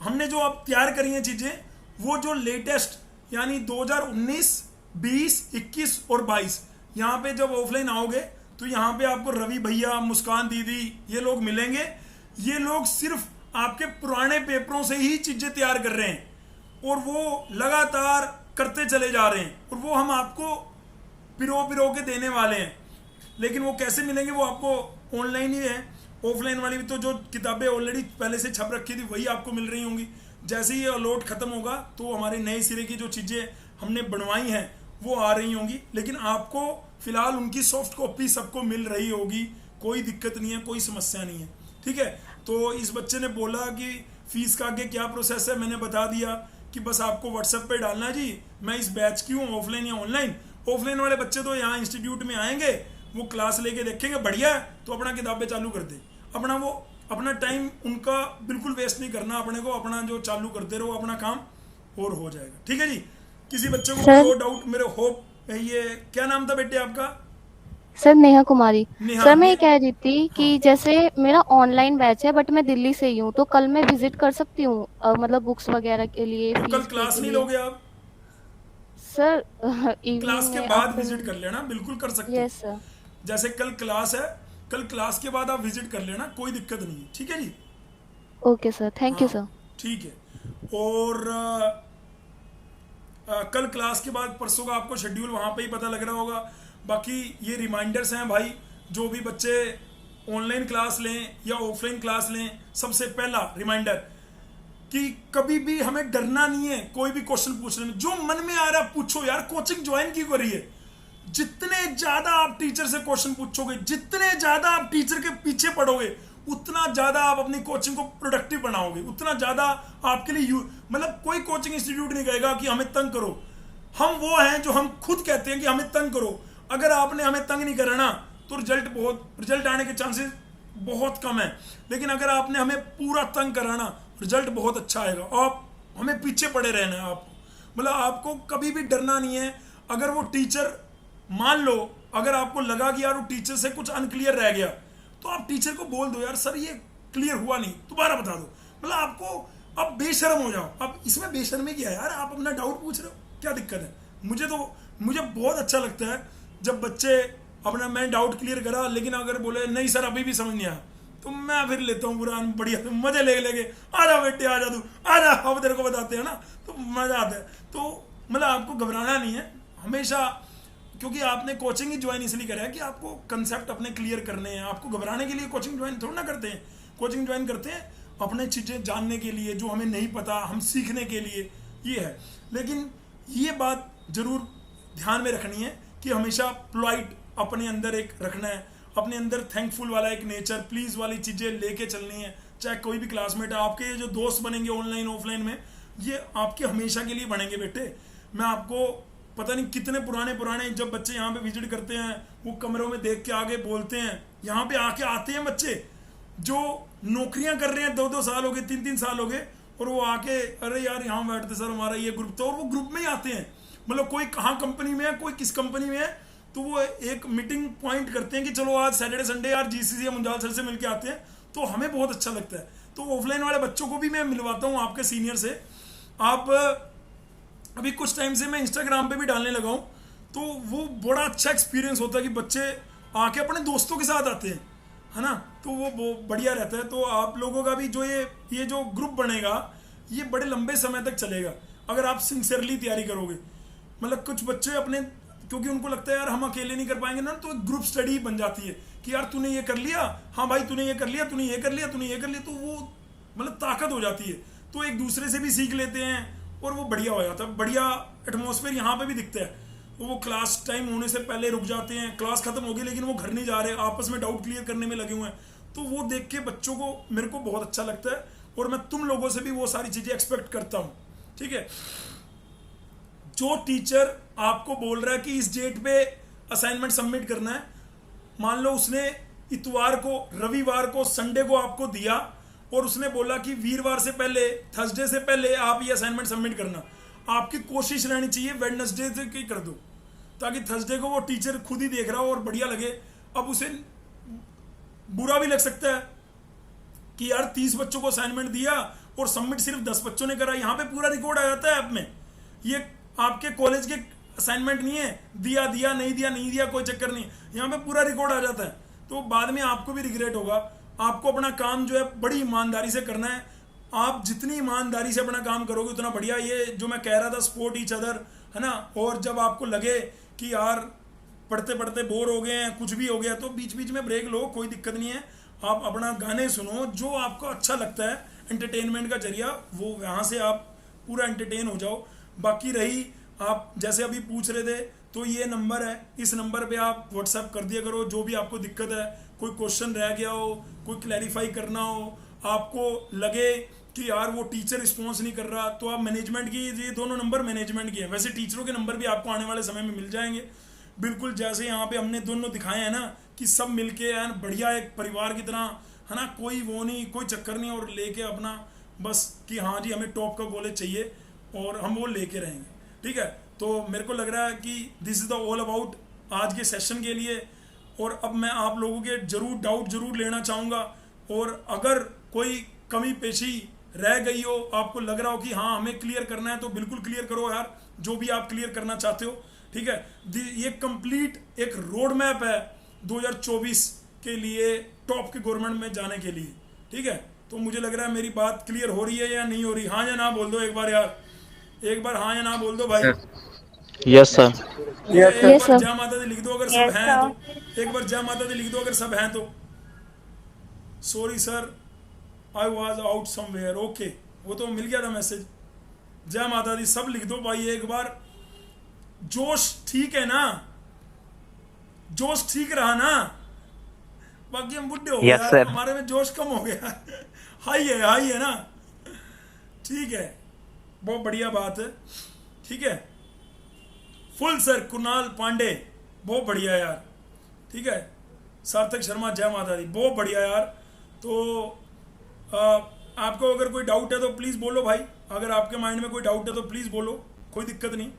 हमने जो आप तैयार करी हैं चीज़ें, वो जो लेटेस्ट यानी 2019, 20, 21 और 22, यहाँ पे जब ऑफलाइन आओगे तो यहाँ पे आपको रवि भैया, मुस्कान दीदी, ये लोग मिलेंगे। ये लोग सिर्फ आपके पुराने पेपरों से ही चीज़ें तैयार कर रहे हैं और वो लगातार करते चले जा रहे हैं, और वो हम आपको पिरो के देने वाले हैं। लेकिन वो कैसे मिलेंगे, वो आपको ऑनलाइन ही है। ऑफलाइन वाली भी तो जो किताबें ऑलरेडी पहले से छप रखी थी वही आपको मिल रही होंगी। जैसे ही अलॉट खत्म होगा तो हमारे नए सिरे की जो चीज़ें हमने बनवाई हैं वो आ रही होंगी, लेकिन आपको फिलहाल उनकी सॉफ्ट कॉपी सबको मिल रही होगी, कोई दिक्कत नहीं है, कोई समस्या नहीं है, ठीक है। तो इस बच्चे ने बोला कि फीस का आगे क्या प्रोसेस है, मैंने बता दिया कि बस आपको व्हाट्सएप पे डालना है, जी मैं इस बैच की हूँ, ऑफलाइन या ऑनलाइन। ऑफलाइन वाले बच्चे तो यहाँ इंस्टीट्यूट में आएंगे, वो क्लास लेके देखेंगे, बढ़िया है तो अपना किताबें चालू कर दे, अपना टाइम उनका बिल्कुल वेस्ट नहीं करना, अपने को अपना जो चालू करते रहो, अपना काम और हो जाएगा, ठीक है जी। किसी बच्चे को कोई डाउट, मेरे होप, ये क्या नाम था बेटे आपका? सर नेहा कुमारी। नेहा, सर मैं ये कह रही थी कि जैसे मेरा ऑनलाइन बैच है बट मैं दिल्ली से ही हूँ, तो कल मैं विजिट कर सकती हूँ मतलब बुक्स वगैरह के लिए? तो कल क्लास नहीं लोगे आप? सर क्लास के बाद विजिट कर लेना, बिल्कुल कर सकते हो। Yes sir. जैसे कल क्लास है, कल क्लास के बाद आप विजिट कर लेना, कोई दिक्कत नहीं है, ठीक है जी। Okay sir, thank you sir. ठीक है। और कल क्लास के बाद परसों का आपको शेड्यूल वहाँ पे ही पता लग रहा होगा। बाकी ये रिमाइंडर्स हैं भाई, जो भी बच्चे ऑनलाइन क्लास लें या ऑफलाइन क्लास लें, सबसे पहला रिमाइंडर कि कभी भी हमें डरना नहीं है कोई भी क्वेश्चन पूछने में। जो मन में आ रहा है पूछो यार, कोचिंग ज्वाइन क्यों करी है। जितने ज्यादा आप टीचर से क्वेश्चन पूछोगे, जितने ज्यादा आप टीचर के पीछे पढ़ोगे, उतना ज्यादा आप अपनी कोचिंग को प्रोडक्टिव बनाओगे, उतना ज्यादा आपके लिए मतलब कोई कोचिंग इंस्टीट्यूट नहीं कहेगा कि हमें तंग करो। हम वो हैं जो हम खुद कहते हैं कि हमें तंग करो। अगर आपने हमें तंग नहीं करा ना तो रिजल्ट आने के चांसेस बहुत कम है। लेकिन अगर आपने हमें पूरा तंग करा ना, रिजल्ट बहुत अच्छा आएगा। आप हमें पीछे पड़े रहना है आपको, मतलब आपको कभी भी डरना नहीं है। अगर वो टीचर, मान लो अगर आपको लगा कि यार वो टीचर से कुछ अनक्लियर रह गया, तो आप टीचर को बोल दो यार सर ये क्लियर हुआ नहीं, दोबारा बता दो। मतलब आपको अब बेशर्म हो जाओ। अब इसमें बेशर्मी क्या है यार, आप अपना डाउट पूछ रहे हो, क्या दिक्कत है? मुझे बहुत अच्छा लगता है जब बच्चे अपना, मैं डाउट क्लियर करा लेकिन अगर बोले नहीं सर अभी भी समझ नहीं आया, तो मैं फिर लेता हूँ पूरा बढ़िया मजे ले आ जा बेटे आ जा तू आ जा, अब तेरे को बताते हैं ना, तो मजा आता है। तो मतलब आपको घबराना नहीं है हमेशा, क्योंकि आपने कोचिंग ही ज्वाइन इसलिए करा है कि आपको कंसेप्ट अपने क्लियर करने हैं। आपको घबराने के लिए कोचिंग ज्वाइन थोड़ा ना करते हैं, कोचिंग ज्वाइन करते हैं अपने चीज़ें जानने के लिए, जो हमें नहीं पता हम सीखने के लिए, ये है। लेकिन ये बात जरूर ध्यान में रखनी है कि हमेशा पोलाइट अपने अंदर एक रखना है, अपने अंदर थैंकफुल वाला एक नेचर, प्लीज़ वाली चीज़ें लेके चलनी है। चाहे कोई भी क्लासमेट है, आपके ये जो दोस्त बनेंगे ऑनलाइन ऑफलाइन में, ये आपके हमेशा के लिए बनेंगे बेटे। मैं आपको पता नहीं कितने पुराने जब बच्चे यहाँ पे विजिट करते हैं, वो कमरों में देख के आगे बोलते हैं, यहाँ पे आके आते हैं बच्चे जो नौकरियां कर रहे हैं, 2-2 साल हो गए, 3-3 साल हो गए, और वो आके अरे यार यहाँ बैठते सर हमारा ये ग्रुप था, और वो ग्रुप में ही आते हैं। मतलब कोई कहाँ कंपनी में है, कोई किस कंपनी में है, तो वो एक मीटिंग पॉइंट करते हैं कि चलो आज सैटरडे संडे यार जीसीसी या मुंजाल सर से मिलके आते हैं, तो हमें बहुत अच्छा लगता है। तो ऑफलाइन वाले बच्चों को भी मैं मिलवाता हूँ आपके सीनियर से। आप अभी कुछ टाइम से मैं इंस्टाग्राम पे भी डालने लगा हूँ, तो वो बड़ा अच्छा एक्सपीरियंस होता है कि बच्चे आके अपने दोस्तों के साथ आते हैं, है ना, तो वो बढ़िया रहता है। तो आप लोगों का भी जो ये जो ग्रुप बनेगा, ये बड़े लंबे समय तक चलेगा अगर आप सिंसियरली तैयारी करोगे। मतलब कुछ बच्चे अपने, क्योंकि उनको लगता है यार हम अकेले नहीं कर पाएंगे ना, तो ग्रुप स्टडी बन जाती है कि यार तूने ये कर लिया, हाँ भाई तूने ये कर लिया, तूने ये कर लिया, तूने ये कर लिया, तो वो मतलब ताकत हो जाती है। तो एक दूसरे से भी सीख लेते हैं और वो बढ़िया हो जाता है। बढ़िया एटमॉस्फेयर यहाँ पे भी दिखता है। तो वो क्लास टाइम होने से पहले रुक जाते हैं, क्लास खत्म हो गई लेकिन वो घर नहीं जा रहे, आपस में डाउट क्लियर करने में लगे हुए हैं। तो वो देख के बच्चों को, मेरे को बहुत अच्छा लगता है, और मैं तुम लोगों से भी वो सारी चीज़ें एक्सपेक्ट करता हूँ। ठीक है, जो टीचर आपको बोल रहा है कि इस डेट पे असाइनमेंट सबमिट करना है, मान लो उसने इतवार को, रविवार को, संडे को आपको दिया, और उसने बोला कि वीरवार से पहले, थर्सडे से पहले आप ये असाइनमेंट सबमिट करना, आपकी कोशिश रहनी चाहिए वेडनेसडे से ही कर दो, ताकि थर्सडे को वो टीचर खुद ही देख रहा हो और बढ़िया लगे। अब उसे बुरा भी लग सकता है कि यार 30 बच्चों को असाइनमेंट दिया और सबमिट सिर्फ 10 बच्चों ने करा। यहाँ पे पूरा रिकॉर्ड आ जाता है ऐप में। ये आपके कॉलेज के असाइनमेंट नहीं है, दिया दिया नहीं दिया नहीं दिया कोई चक्कर नहीं, यहाँ पे पूरा रिकॉर्ड आ जाता है। तो बाद में आपको भी रिग्रेट होगा। आपको अपना काम जो है बड़ी ईमानदारी से करना है। आप जितनी ईमानदारी से अपना काम करोगे उतना बढ़िया। ये जो मैं कह रहा था, सपोर्ट ईच अदर, है ना। और जब आपको लगे कि यार पढ़ते पढ़ते बोर हो गए हैं, कुछ भी हो गया, तो बीच बीच में ब्रेक लो, कोई दिक्कत नहीं है। आप अपना गाने सुनो, जो आपको अच्छा लगता है, एंटरटेनमेंट का जरिया वो, वहाँ से आप पूरा एंटरटेन हो जाओ। बाकी रही, आप जैसे अभी पूछ रहे थे, तो ये नंबर है, इस नंबर पे आप व्हाट्सएप कर दिया करो जो भी आपको दिक्कत है। कोई क्वेश्चन रह गया हो, कोई क्लैरिफाई करना हो, आपको लगे कि यार वो टीचर रिस्पॉन्स नहीं कर रहा, तो आप मैनेजमेंट की, ये दोनों नंबर मैनेजमेंट के हैं। वैसे टीचरों के नंबर भी आपको आने वाले समय में मिल जाएंगे, बिल्कुल जैसे यहाँ पे हमने दोनों दिखाए हैं ना, कि सब मिलके यार बढ़िया एक परिवार की तरह, है ना, कोई वो नहीं, कोई चक्कर नहीं, और लेके अपना बस कि हाँ जी हमें टॉप का कॉलेज चाहिए और हम वो लेके रहेंगे। ठीक है, तो मेरे को लग रहा है कि this is the all about आज के सेशन के लिए। और अब मैं आप लोगों के जरूर डाउट जरूर लेना चाहूँगा, और अगर कोई कमी पेशी रह गई हो, आपको लग रहा हो कि हाँ हमें क्लियर करना है, तो बिल्कुल क्लियर करो यार, जो भी आप क्लियर करना चाहते हो। ठीक है, ये कंप्लीट एक रोड मैप है 2024 के लिए टॉप के गवर्नमेंट में जाने के लिए। ठीक है, तो मुझे लग रहा है मेरी बात क्लियर हो रही है या नहीं हो रही? हाँ या ना बोल दो एक बार यार, एक बार हाँ या ना बोल दो भाई। Yes sir. एक बार जय माता दी लिख दो अगर सब हैं तो, एक बार जय माता दी लिख दो अगर सब हैं तो। Sorry sir, I was out somewhere. Okay, वो तो मिल गया था मैसेज। जय माता दी सब लिख दो भाई एक बार। जोश ठीक है ना? जोश ठीक रहा ना? बाकी हम बुढ़े हो गए यार, हमारे में जोश कम हो गया। हाई है ना? ठीक है, बहुत बढ़िया बात है। ठीक है, फुल सर, कुणाल पांडे बहुत बढ़िया यार। ठीक है, सार्थक शर्मा जय माता दी, बहुत बढ़िया यार। तो आपको अगर कोई डाउट है तो प्लीज़ बोलो भाई, अगर आपके माइंड में कोई डाउट है तो प्लीज़ बोलो, कोई दिक्कत नहीं।